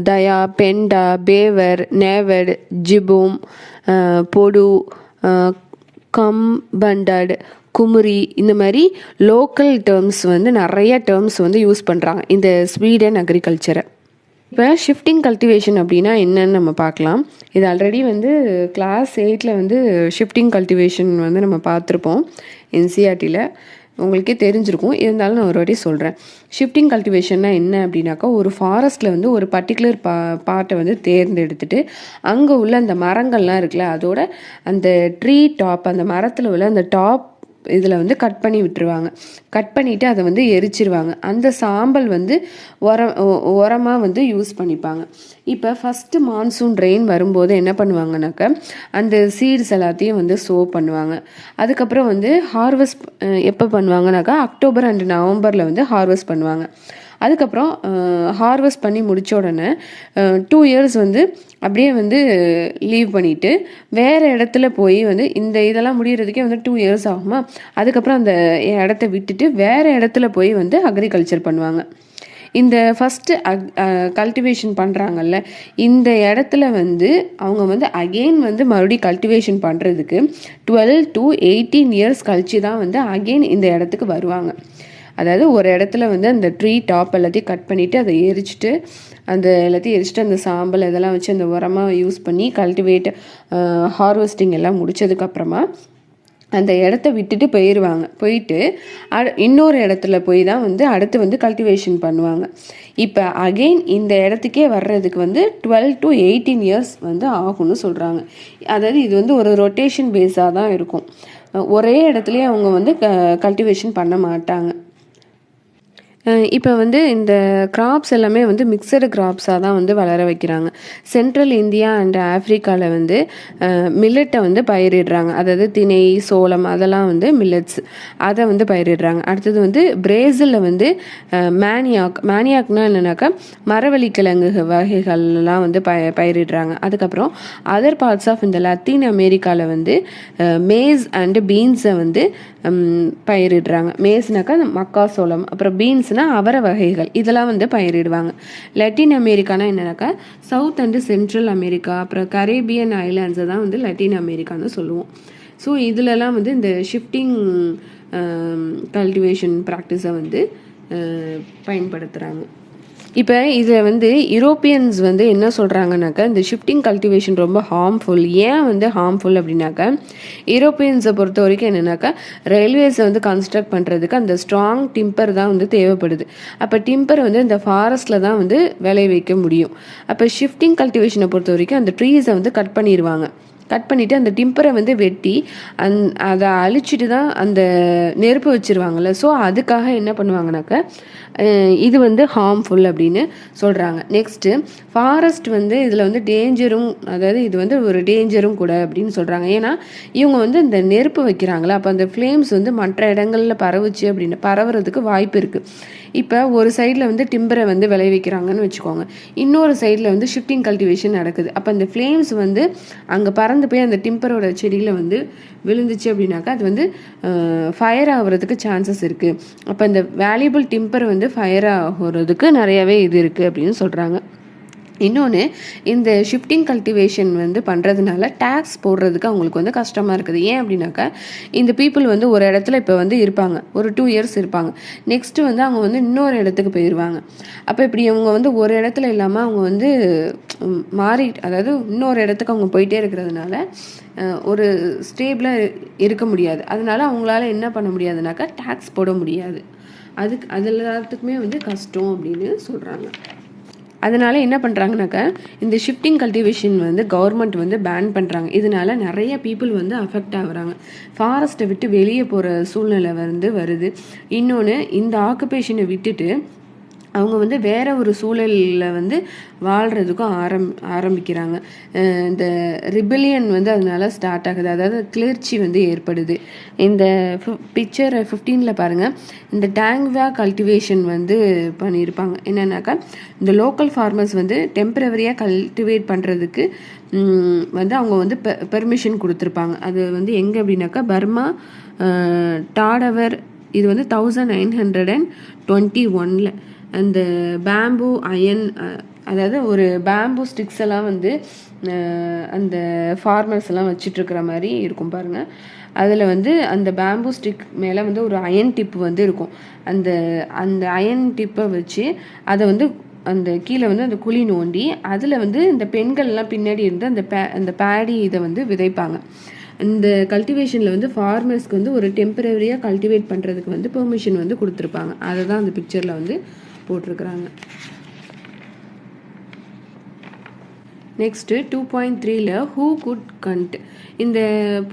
தயா, பெண்டா, பேவர், நேவட், ஜிபோம், பொடு, கம்பண்டட், குமுரி, இந்த மாதிரி லோக்கல் டேர்ம்ஸ் வந்து நிறைய டேர்ம்ஸ் வந்து யூஸ் பண்ணுறாங்க இந்த ஸ்வீடன் அக்ரிகல்ச்சரை. இப்போ ஷிஃப்டிங் கல்டிவேஷன் அப்படின்னா என்னன்னு நம்ம பார்க்கலாம். இது ஆல்ரெடி வந்து கிளாஸ் 8ல் வந்து ஷிஃப்டிங் கல்டிவேஷன் வந்து நம்ம பார்த்துருப்போம் என்சிஆர்டியில், உங்களுக்கே தெரிஞ்சிருக்கும். இருந்தாலும் நான் ஒரு வாட்டி சொல்கிறேன். ஷிஃப்டிங் கல்டிவேஷன்னா என்ன அப்படின்னாக்கா ஒரு ஃபாரஸ்ட்டில் வந்து ஒரு பர்டிகுலர் பார்ட்டை வந்து தேர்ந்தெடுத்துட்டு அங்கே உள்ள அந்த மரங்கள்லாம் இருக்குல்ல, அதோட அந்த ட்ரீ டாப், அந்த மரத்தில் உள்ள அந்த டாப் இதில் வந்து கட் பண்ணி விட்டுருவாங்க. கட் பண்ணிவிட்டு அதை வந்து எரிச்சிருவாங்க. அந்த சாம்பல் வந்து உரமாக வந்து யூஸ் பண்ணிப்பாங்க. இப்போ ஃபஸ்ட்டு மான்சூன் ரெயின் வரும்போது என்ன பண்ணுவாங்கனாக்கா அந்த சீட்ஸ் எல்லாத்தையும் வந்து சோ பண்ணுவாங்க. அதுக்கப்புறம் வந்து ஹார்வெஸ்ட் எப்போ பண்ணுவாங்கனாக்கா அக்டோபர் அண்ட் நவம்பரில் வந்து ஹார்வெஸ்ட் பண்ணுவாங்க. அதுக்கப்புறம் ஹார்வெஸ்ட் பண்ணி முடித்த உடனே 2 இயர்ஸ் வந்து அப்படியே வந்து லீவ் பண்ணிவிட்டு வேறு இடத்துல போய் வந்து இந்த இதெல்லாம் முடிகிறதுக்கே வந்து 2 இயர்ஸ் ஆகுமா. அதுக்கப்புறம் அந்த இடத்த விட்டுட்டு வேறு இடத்துல போய் வந்து அக்ரிகல்ச்சர் பண்ணுவாங்க. இந்த ஃபஸ்ட்டு கல்டிவேஷன் பண்ணுறாங்கல்ல, இந்த இடத்துல வந்து அவங்க வந்து அகெயின் வந்து மறுபடியும் கல்டிவேஷன் பண்ணுறதுக்கு 12 to 18 இயர்ஸ் கழிச்சு தான் வந்து அகெயின் இந்த இடத்துக்கு வருவாங்க. அதாவது ஒரு இடத்துல வந்து அந்த ட்ரீ டாப் எல்லாத்தையும் கட் பண்ணிவிட்டு அதை எரிச்சிட்டு அந்த எல்லாத்தையும் எரிச்சிட்டு அந்த சாம்பல் இதெல்லாம் வச்சு அந்த உரமாக யூஸ் பண்ணி கல்டிவேட் ஹார்வெஸ்டிங் எல்லாம் முடித்ததுக்கப்புறமா அந்த இடத்த விட்டுட்டு போயிடுவாங்க. போயிட்டு இன்னொரு இடத்துல போய் தான் வந்து அடுத்து வந்து கல்டிவேஷன் பண்ணுவாங்க. இப்போ அகெயின் இந்த இடத்துக்கே வர்றதுக்கு வந்து 12 to 18 இயர்ஸ் வந்து ஆகும்னு சொல்கிறாங்க. அதாவது இது வந்து ஒரு ரொட்டேஷன் பேஸாக தான் இருக்கும். ஒரே இடத்துலையே அவங்க வந்து கல்டிவேஷன் பண்ண மாட்டாங்க. இப்போ வந்து இந்த கிராப்ஸ் எல்லாமே வந்து மிக்சடு கிராப்ஸாக தான் வந்து வளர வைக்கிறாங்க. சென்ட்ரல் இந்தியா அண்ட் ஆஃப்ரிக்காவில் வந்து மில்லட்டை வந்து பயிரிடுறாங்க. அதாவது திணை, சோளம் அதெல்லாம் வந்து மில்லட்ஸ், அதை வந்து பயிரிடுறாங்க. அடுத்தது வந்து பிரேசிலில் வந்து மேனியாக்னா என்னன்னாக்கா மரவள்ளிக்கிழங்கு வகைகள்லாம் வந்து பயிரிடுறாங்க. அதுக்கப்புறம் அதர் பார்ட்ஸ் ஆஃப் இந்த லத்தீன் அமெரிக்காவில் வந்து மேஸ் அண்டு பீன்ஸை வந்து பயிரிடுறாங்க. மேஸ்னாக்கா மக்காசோளம், அப்புறம் பீன்ஸ் அவரை வகைகள் இதெல்லாம் வந்து பயிரிடுவாங்க. லத்தீன் அமெரிக்கானா என்னன்னாக்கா சவுத் அண்ட் சென்ட்ரல் அமெரிக்கா, அப்புறம் கரேபியன் ஐலாண்ட்ஸை தான் வந்து லத்தீன் அமெரிக்கான்னு சொல்லுவோம். ஸோ இதிலலாம் வந்து இந்த ஷிஃப்டிங் கல்டிவேஷன் ப்ராக்டிஸை வந்து பயன்படுத்துகிறாங்க. இப்போ இதை வந்து யூரோப்பியன்ஸ் வந்து என்ன சொல்கிறாங்கனாக்கா இந்த ஷிஃப்டிங் கல்டிவேஷன் ரொம்ப ஹார்ம்ஃபுல். ஏன் வந்து ஹார்ம்ஃபுல் அப்படின்னாக்கா யூரோப்பியன்ஸை பொறுத்த வரைக்கும் என்னென்னாக்கா ரயில்வேஸை வந்து கன்ஸ்ட்ரக்ட் பண்ணுறதுக்கு அந்த ஸ்ட்ராங் டிம்பர் தான் வந்து தேவைப்படுது. அப்போ டிம்பர் வந்து இந்த ஃபாரஸ்ட்டில் தான் வந்து விளைவிக்க முடியும். அப்போ ஷிஃப்டிங் கல்டிவேஷனை பொறுத்த வரைக்கும் அந்த ட்ரீஸை வந்து கட் பண்ணிடுவாங்க. கட் பண்ணிவிட்டு அந்த டிம்பரை வந்து வெட்டி அதை அழிச்சிட்டு தான் அந்த நெருப்பு வச்சுருவாங்கள்ல. ஸோ அதுக்காக என்ன பண்ணுவாங்கனாக்கா இது வந்து ஹார்ம்ஃபுல் அப்படின்னு சொல்கிறாங்க. நெக்ஸ்ட்டு ஃபாரஸ்ட் வந்து இதில் வந்து டேஞ்சரும், அதாவது இது வந்து ஒரு டேஞ்சரும் கூட அப்படின்னு சொல்கிறாங்க. ஏன்னா இவங்க வந்து இந்த நெருப்பு வைக்கிறாங்களா, அப்போ அந்த ஃப்ளேம்ஸ் வந்து மற்ற இடங்களில் பரவுச்சு அப்படின்னு பரவுறதுக்கு வாய்ப்பு இருக்குது. இப்போ ஒரு சைடில் வந்து டிம்பரை வந்து விளைவிக்கிறாங்கன்னு வச்சுக்கோங்க, இன்னொரு சைடில் வந்து ஷிஃப்டிங் கல்டிவேஷன் நடக்குது. அப்போ அந்த ஃப்ளேம்ஸ் வந்து அங்கே பறந்து போய் அந்த டிம்பரோட செடியில் வந்து விழுந்துச்சு அப்படின்னாக்கா அது வந்து ஃபயர் ஆகுறதுக்கு சான்சஸ் இருக்குது. அப்போ இந்த வேல்யூபிள் டிம்பர் வந்து ஃபயர் ஆகுறதுக்கு நிறையவே இது இருக்குது அப்படின்னு சொல்கிறாங்க. இன்னொன்று, இந்த ஷிஃப்டிங் கல்டிவேஷன் வந்து பண்ணுறதுனால டேக்ஸ் போடுறதுக்கு அவங்களுக்கு வந்து கஷ்டமாக இருக்குது. ஏன் அப்படின்னாக்கா இந்த பீப்புள் வந்து ஒரு இடத்துல இப்போ வந்து இருப்பாங்க, ஒரு 2 இயர்ஸ் இருப்பாங்க, நெக்ஸ்ட்டு வந்து அவங்க வந்து இன்னொரு இடத்துக்கு போயிடுவாங்க. அப்போ இப்படி அவங்க வந்து ஒரு இடத்துல இல்லாமல் அவங்க வந்து மாறி, அதாவது இன்னொரு இடத்துக்கு அவங்க போயிட்டே இருக்கிறதுனால ஒரு ஸ்டேபிளாக இருக்க முடியாது. அதனால அவங்களால என்ன பண்ண முடியாதுனாக்கா டேக்ஸ் போட முடியாது. அது எல்லாத்துக்குமே வந்து கஷ்டம் அப்படின்னு சொல்கிறாங்க. அதனால என்ன பண்ணுறாங்கனாக்கா இந்த ஷிஃப்டிங் கல்டிவேஷன் வந்து கவர்மெண்ட் வந்து பேன் பண்ணுறாங்க. இதனால நிறைய பீப்புள் வந்து அஃபெக்ட் ஆகுறாங்க. ஃபாரஸ்ட்டை விட்டு வெளியே போகிற சூழ்நிலை வந்து வருது. இன்னொன்று, இந்த ஆக்குபேஷனை விட்டுட்டு அவங்க வந்து வேற ஒரு சூழலில் வந்து வாழ்கிறதுக்கும் ஆரம்பிக்கிறாங்க. இந்த ரிபெலியன் வந்து அதனால ஸ்டார்ட் ஆகுது, அதாவது கிளர்ச்சி வந்து ஏற்படுது. இந்த பிக்சர் 15 பாருங்கள், இந்த டேங்வா கல்டிவேஷன் வந்து பண்ணியிருப்பாங்க. என்னன்னாக்கா இந்த லோக்கல் ஃபார்மர்ஸ் வந்து டெம்பரவரியாக கல்டிவேட் பண்ணுறதுக்கு வந்து அவங்க வந்து பெர்மிஷன் கொடுத்துருப்பாங்க. அது வந்து எங்கே அப்படின்னாக்கா பர்மா டாடவர், இது வந்து 1921 அந்த பேம்பு அயன், அதாவது ஒரு பேம்பு ஸ்டிக்ஸ் எல்லாம் வந்து அந்த ஃபார்மர்ஸ் எல்லாம் வச்சிட்ருக்கிற மாதிரி இருக்கும் பாருங்கள். அதில் வந்து அந்த பேம்பு ஸ்டிக் மேலே வந்து ஒரு அயன் டிப்பு வந்து இருக்கும். அந்த அந்த அயன் டிப்பை வச்சு அதை வந்து அந்த கீழே வந்து அந்த குழி நோண்டி அதில் வந்து இந்த பெண்கள்லாம் பின்னாடி இருந்து அந்த பேடி இதை வந்து விதைப்பாங்க. இந்த கல்டிவேஷனில் வந்து ஃபார்மர்ஸ்க்கு வந்து ஒரு டெம்பரரியாக கல்டிவேட் பண்ணுறதுக்கு வந்து பெர்மிஷன் வந்து கொடுத்துருப்பாங்க. அதை தான் அந்த பிக்சரில் வந்து போட்டிருக்கிறாங்க. நெக்ஸ்ட்டு 2.3ல ஹூ குட் கண்ட் இந்த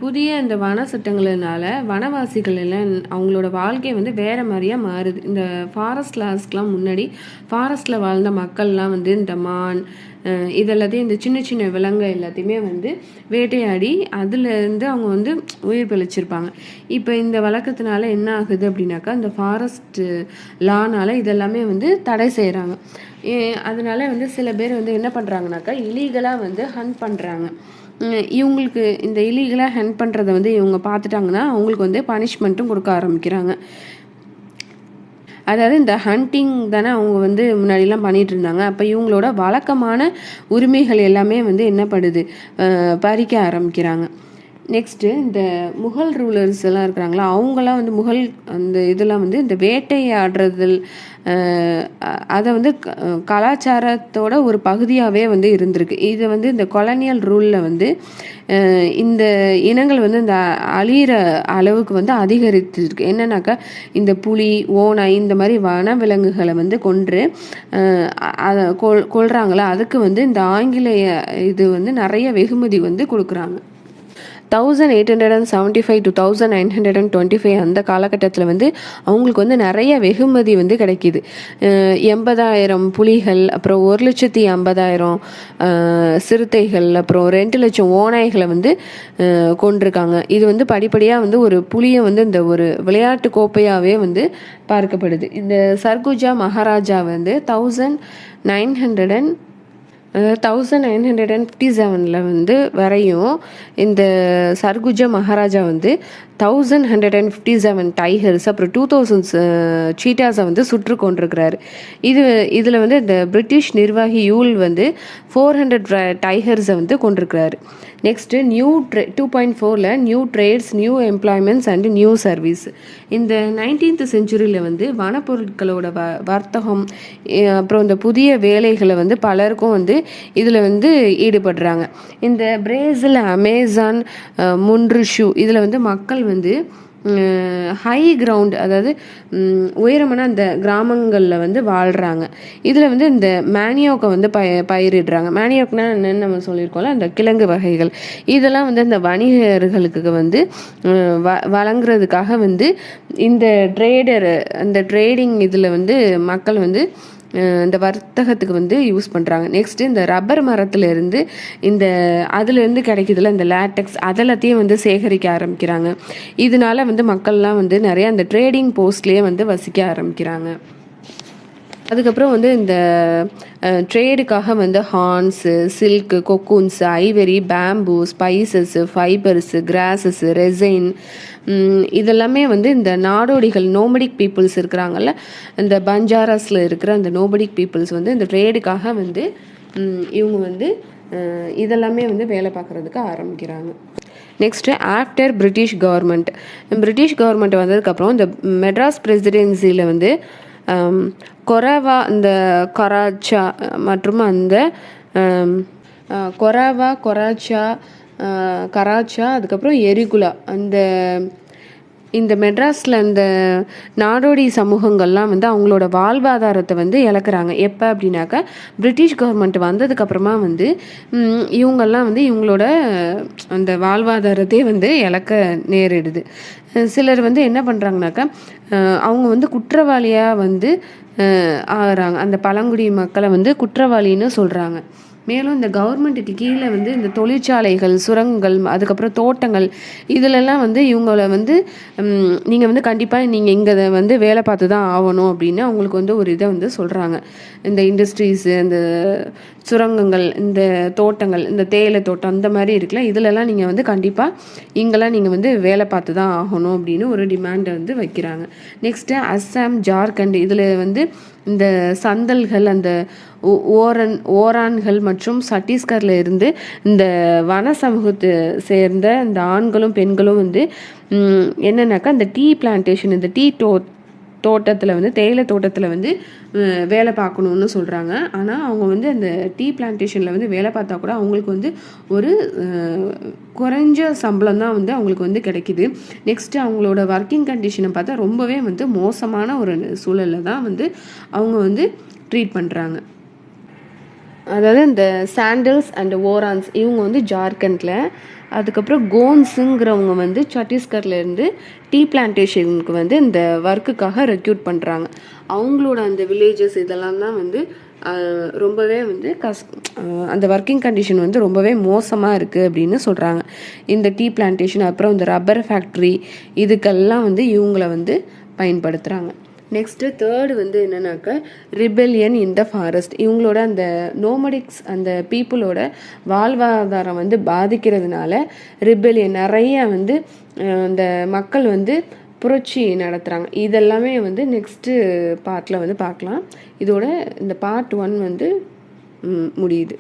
புதிய இந்த வன சட்டங்களினால வனவாசிகள் எல்லாம் அவங்களோட வாழ்க்கை வந்து வேறு மாதிரியாக மாறுது. இந்த ஃபாரஸ்ட் லாஸ்க்கெலாம் முன்னாடி ஃபாரஸ்ட்டில் வாழ்ந்த மக்கள்லாம் வந்து இந்த மான் இதெல்லாத்தையும் இந்த சின்ன சின்ன விலங்கு எல்லாத்தையுமே வந்து வேட்டையாடி அதுலேருந்து அவங்க வந்து உயிர் பிழைச்சிருப்பாங்க. இப்போ இந்த வழக்கத்தினால என்ன ஆகுது அப்படின்னாக்கா இந்த ஃபாரஸ்ட் லானால் இதெல்லாமே வந்து தடை செய்கிறாங்க. அதனால வந்து சில பேர் வந்து என்ன பண்ணுறாங்கனாக்கா இலீகலாக வந்து ஹண்ட் பண்ணுறாங்க. இவங்களுக்கு இந்த இலீகலாக ஹண்ட் பண்ணுறதை வந்து இவங்க பார்த்துட்டாங்கன்னா அவங்களுக்கு வந்து பனிஷ்மெண்ட்டும் கொடுக்க ஆரம்பிக்கிறாங்க. அதாவது இந்த ஹண்டிங் தானே அவங்க வந்து முன்னாடிலாம் பண்ணிகிட்டு இருந்தாங்க. அப்போ இவங்களோட வழக்கமான உரிமைகள் எல்லாமே வந்து என்ன பண்ணுது, பறிக்க ஆரம்பிக்கிறாங்க. நெக்ஸ்ட்டு இந்த முகல் ரூலர்ஸ் எல்லாம் இருக்கிறாங்களா, அவங்களாம் வந்து முகல் அந்த இதெல்லாம் வந்து இந்த வேட்டையாடுறதில் அதை வந்து கலாச்சாரத்தோட ஒரு பகுதியாகவே வந்து இருந்திருக்கு. இது வந்து இந்த கொலனியல் ரூலில் வந்து இந்த இனங்கள் வந்து இந்த அழியிற அளவுக்கு வந்து அதிகரித்திருக்கு. என்னன்னாக்கா இந்த புலி, ஓநாய் இந்த மாதிரி வனவிலங்குகளை வந்து கொன்று அதை கொள்றாங்களா, அதுக்கு வந்து இந்த ஆங்கிலேய இது வந்து நிறைய வெகுமதி வந்து கொடுக்குறாங்க. 1875 to 1925 அந்த காலகட்டத்தில் வந்து அவங்களுக்கு வந்து நிறைய வெகுமதி வந்து கிடைக்கிது. 80,000 புலிகள், அப்புறம் 1,50,000 சிறுத்தைகள், அப்புறம் 2,00,000 ஓநாய்களை வந்து கொண்டிருக்காங்க. இது வந்து படிப்படியாக வந்து ஒரு புலியை வந்து இந்த ஒரு விளையாட்டு கோப்பையாகவே வந்து பார்க்கப்படுது. இந்த சர்குஜா மகாராஜா வந்து 1957 வந்து வரையும் இந்த சர்குஜா மகாராஜா வந்து 1157 டைகர்ஸ், அப்புறம் 2000 சீட்டாஸை வந்து சுற்று கொண்டிருக்கிறாரு. இதில் வந்து இந்த பிரிட்டிஷ் நிர்வாகி யூல் வந்து 400 டைகர்ஸை வந்து கொண்டிருக்கிறாரு. நெக்ஸ்ட்டு 2.4ல new trades, new employments and new service. இந்த 19th செஞ்சுரியில் வந்து வனப்பொருட்களோட வர்த்தகம், அப்புறம் இந்த புதிய வேலைகளை வந்து பலருக்கும் வந்து இதில் வந்து ஈடுபடுறாங்க. இந்த பிரேசில், அமேசான், முன்ருஷு இதில் வந்து மக்கள் வந்து ஹை கிரவுண்ட், அதாவது உயரமான அந்த கிராமங்களில் வந்து வாழ்கிறாங்க. இதில் வந்து இந்த மேனியோக்கை வந்து பயிரிடுறாங்க. மேனியோக்னா என்னென்னு நம்ம சொல்லியிருக்கோம்ல, அந்த கிழங்கு வகைகள். இதெல்லாம் வந்து இந்த வணிகர்களுக்கு வந்து வழங்குறதுக்காக வந்து இந்த அந்த ட்ரேடிங் இதில் வந்து மக்கள் வந்து இந்த வர்த்தகத்துக்கு வந்து யூஸ் பண்ணுறாங்க. நெக்ஸ்ட்டு இந்த ரப்பர் மரத்துலேருந்து அதுலேருந்து கிடைக்குதுல இந்த லேட்டெக்ஸ், அதெல்லாத்தையும் வந்து சேகரிக்க ஆரம்பிக்கிறாங்க. இதனால வந்து மக்கள்லாம் வந்து நிறையா அந்த ட்ரேடிங் போஸ்ட்லேயே வந்து வசிக்க ஆரம்பிக்கிறாங்க. அதுக்கப்புறம் வந்து இந்த ட்ரேடுக்காக வந்து horns, silk, cocoons, ivory, bamboo, spices, fibres, grasses, resin இதெல்லாமே வந்து இந்த நாடோடிகள், நோமடிக் பீப்புள்ஸ் இருக்கிறாங்கல்ல, இந்த பஞ்சாராஸில் இருக்கிற அந்த நோமடிக் பீப்புள்ஸ் வந்து இந்த ட்ரேடுக்காக வந்து இவங்க வந்து இதெல்லாமே வந்து வேலை பார்க்குறதுக்கு ஆரம்பிக்கிறாங்க. நெக்ஸ்ட்டு ஆஃப்டர் பிரிட்டிஷ் கவர்மெண்ட் வந்ததுக்கப்புறம் இந்த மெட்ராஸ் பிரசிடென்சியில் வந்து கொராவா, இந்த கராச்சா மற்றும் அந்த கொராவா, கராச்சா, அதுக்கப்புறம் எரிகுலா, இந்த மெட்ராஸில் இந்த நாடோடி சமூகங்கள்லாம் வந்து அவங்களோட வாழ்வாதாரத்தை வந்து இழக்கிறாங்க. எப்போ அப்படின்னாக்கா பிரிட்டிஷ் கவர்மெண்ட் வந்ததுக்கப்புறமா வந்து இவங்கெல்லாம் வந்து இவங்களோட அந்த வாழ்வாதாரத்தையே வந்து இழக்க நேரிடுது. சிலர் வந்து என்ன பண்ணுறாங்கனாக்கா அவங்க வந்து குற்றவாளியாக வந்து ஆகிறாங்க. அந்த பழங்குடி மக்களை வந்து குற்றவாளின்னு சொல்கிறாங்க. மேலும் இந்த கவர்மெண்ட்டுக்கு கீழே வந்து இந்த தொழிற்சாலைகள், சுரங்கங்கள், அதுக்கப்புறம் தோட்டங்கள் இதிலெல்லாம் வந்து இவங்கள வந்து நீங்கள் வந்து கண்டிப்பாக நீங்கள் இங்கே வந்து வேலை பார்த்து தான் ஆகணும் அப்படின்னு அவங்களுக்கு வந்து ஒரு இதை வந்து சொல்கிறாங்க. இந்த இண்டஸ்ட்ரீஸு, இந்த சுரங்கங்கள், இந்த தோட்டங்கள், இந்த தேயிலை தோட்டம் அந்த மாதிரி இருக்குல்ல, இதிலெல்லாம் நீங்கள் வந்து கண்டிப்பாக இங்கெல்லாம் நீங்கள் வந்து வேலை பார்த்து தான் ஆகணும் அப்படின்னு ஒரு டிமாண்டை வந்து வைக்கிறாங்க. நெக்ஸ்ட்டு அஸ்ஸாம், ஜார்க்கண்ட் இதில் வந்து இந்த சந்தல்கள், அந்த ஓரான்கள் மற்றும் சத்தீஸ்கரில் இருந்து இந்த வன சமூகத்தை சேர்ந்த இந்த ஆண்களும் பெண்களும் வந்து என்னன்னாக்கா இந்த டீ பிளான்டேஷன், இந்த டீ தோட்டத்தில் வந்து தேயிலை தோட்டத்தில் வந்து வேலை பார்க்கணுன்னு சொல்கிறாங்க. ஆனால் அவங்க வந்து அந்த டீ பிளான்டேஷனில் வந்து வேலை பார்த்தா கூட அவங்களுக்கு வந்து ஒரு குறைஞ்ச சம்பளம் தான் வந்து அவங்களுக்கு வந்து கிடைக்கிது. நெக்ஸ்ட்டு அவங்களோட ஒர்க்கிங் கண்டிஷனை பார்த்தா ரொம்பவே வந்து மோசமான ஒரு சூழலில் தான் வந்து அவங்க வந்து ட்ரீட் பண்ணுறாங்க. அதாவது இந்த சாண்டல்ஸ் அண்ட் ஓரான்ஸ் இவங்க வந்து ஜார்க்கண்டில், அதுக்கப்புறம் கோன்ஸுங்கிறவங்க வந்து சத்தீஸ்கர்லேருந்து டீ பிளான்டேஷனுக்கு வந்து இந்த ஒர்க்குக்காக ரெக்ரூட் பண்ணுறாங்க. அவங்களோட அந்த வில்லேஜஸ் இதெல்லாம் தான் வந்து ரொம்பவே வந்து அந்த ஒர்க்கிங் கண்டிஷன் வந்து ரொம்பவே மோசமாக இருக்குது அப்படின்னு சொல்கிறாங்க. இந்த டீ பிளான்டேஷன் அப்புறம் இந்த ரப்பர் ஃபேக்ட்ரி இதுக்கெல்லாம் வந்து இவங்கள வந்து பயன்படுத்துகிறாங்க. நெக்ஸ்ட்டு தேர்டு வந்து என்னன்னாக்கா ரிபெலியன் இன் த ஃபாரஸ்ட். இவங்களோட அந்த நோமடிக்ஸ் அந்த பீப்புளோட வாழ்வாதாரம் வந்து பாதிக்கிறதுனால ரிபெலியன் நிறைய வந்து இந்த மக்கள் வந்து புரட்சி நடத்துகிறாங்க. இதெல்லாமே வந்து நெக்ஸ்ட்டு பார்ட்டில் வந்து பார்க்கலாம். இதோட இந்த பார்ட் 1 வந்து முடியுது.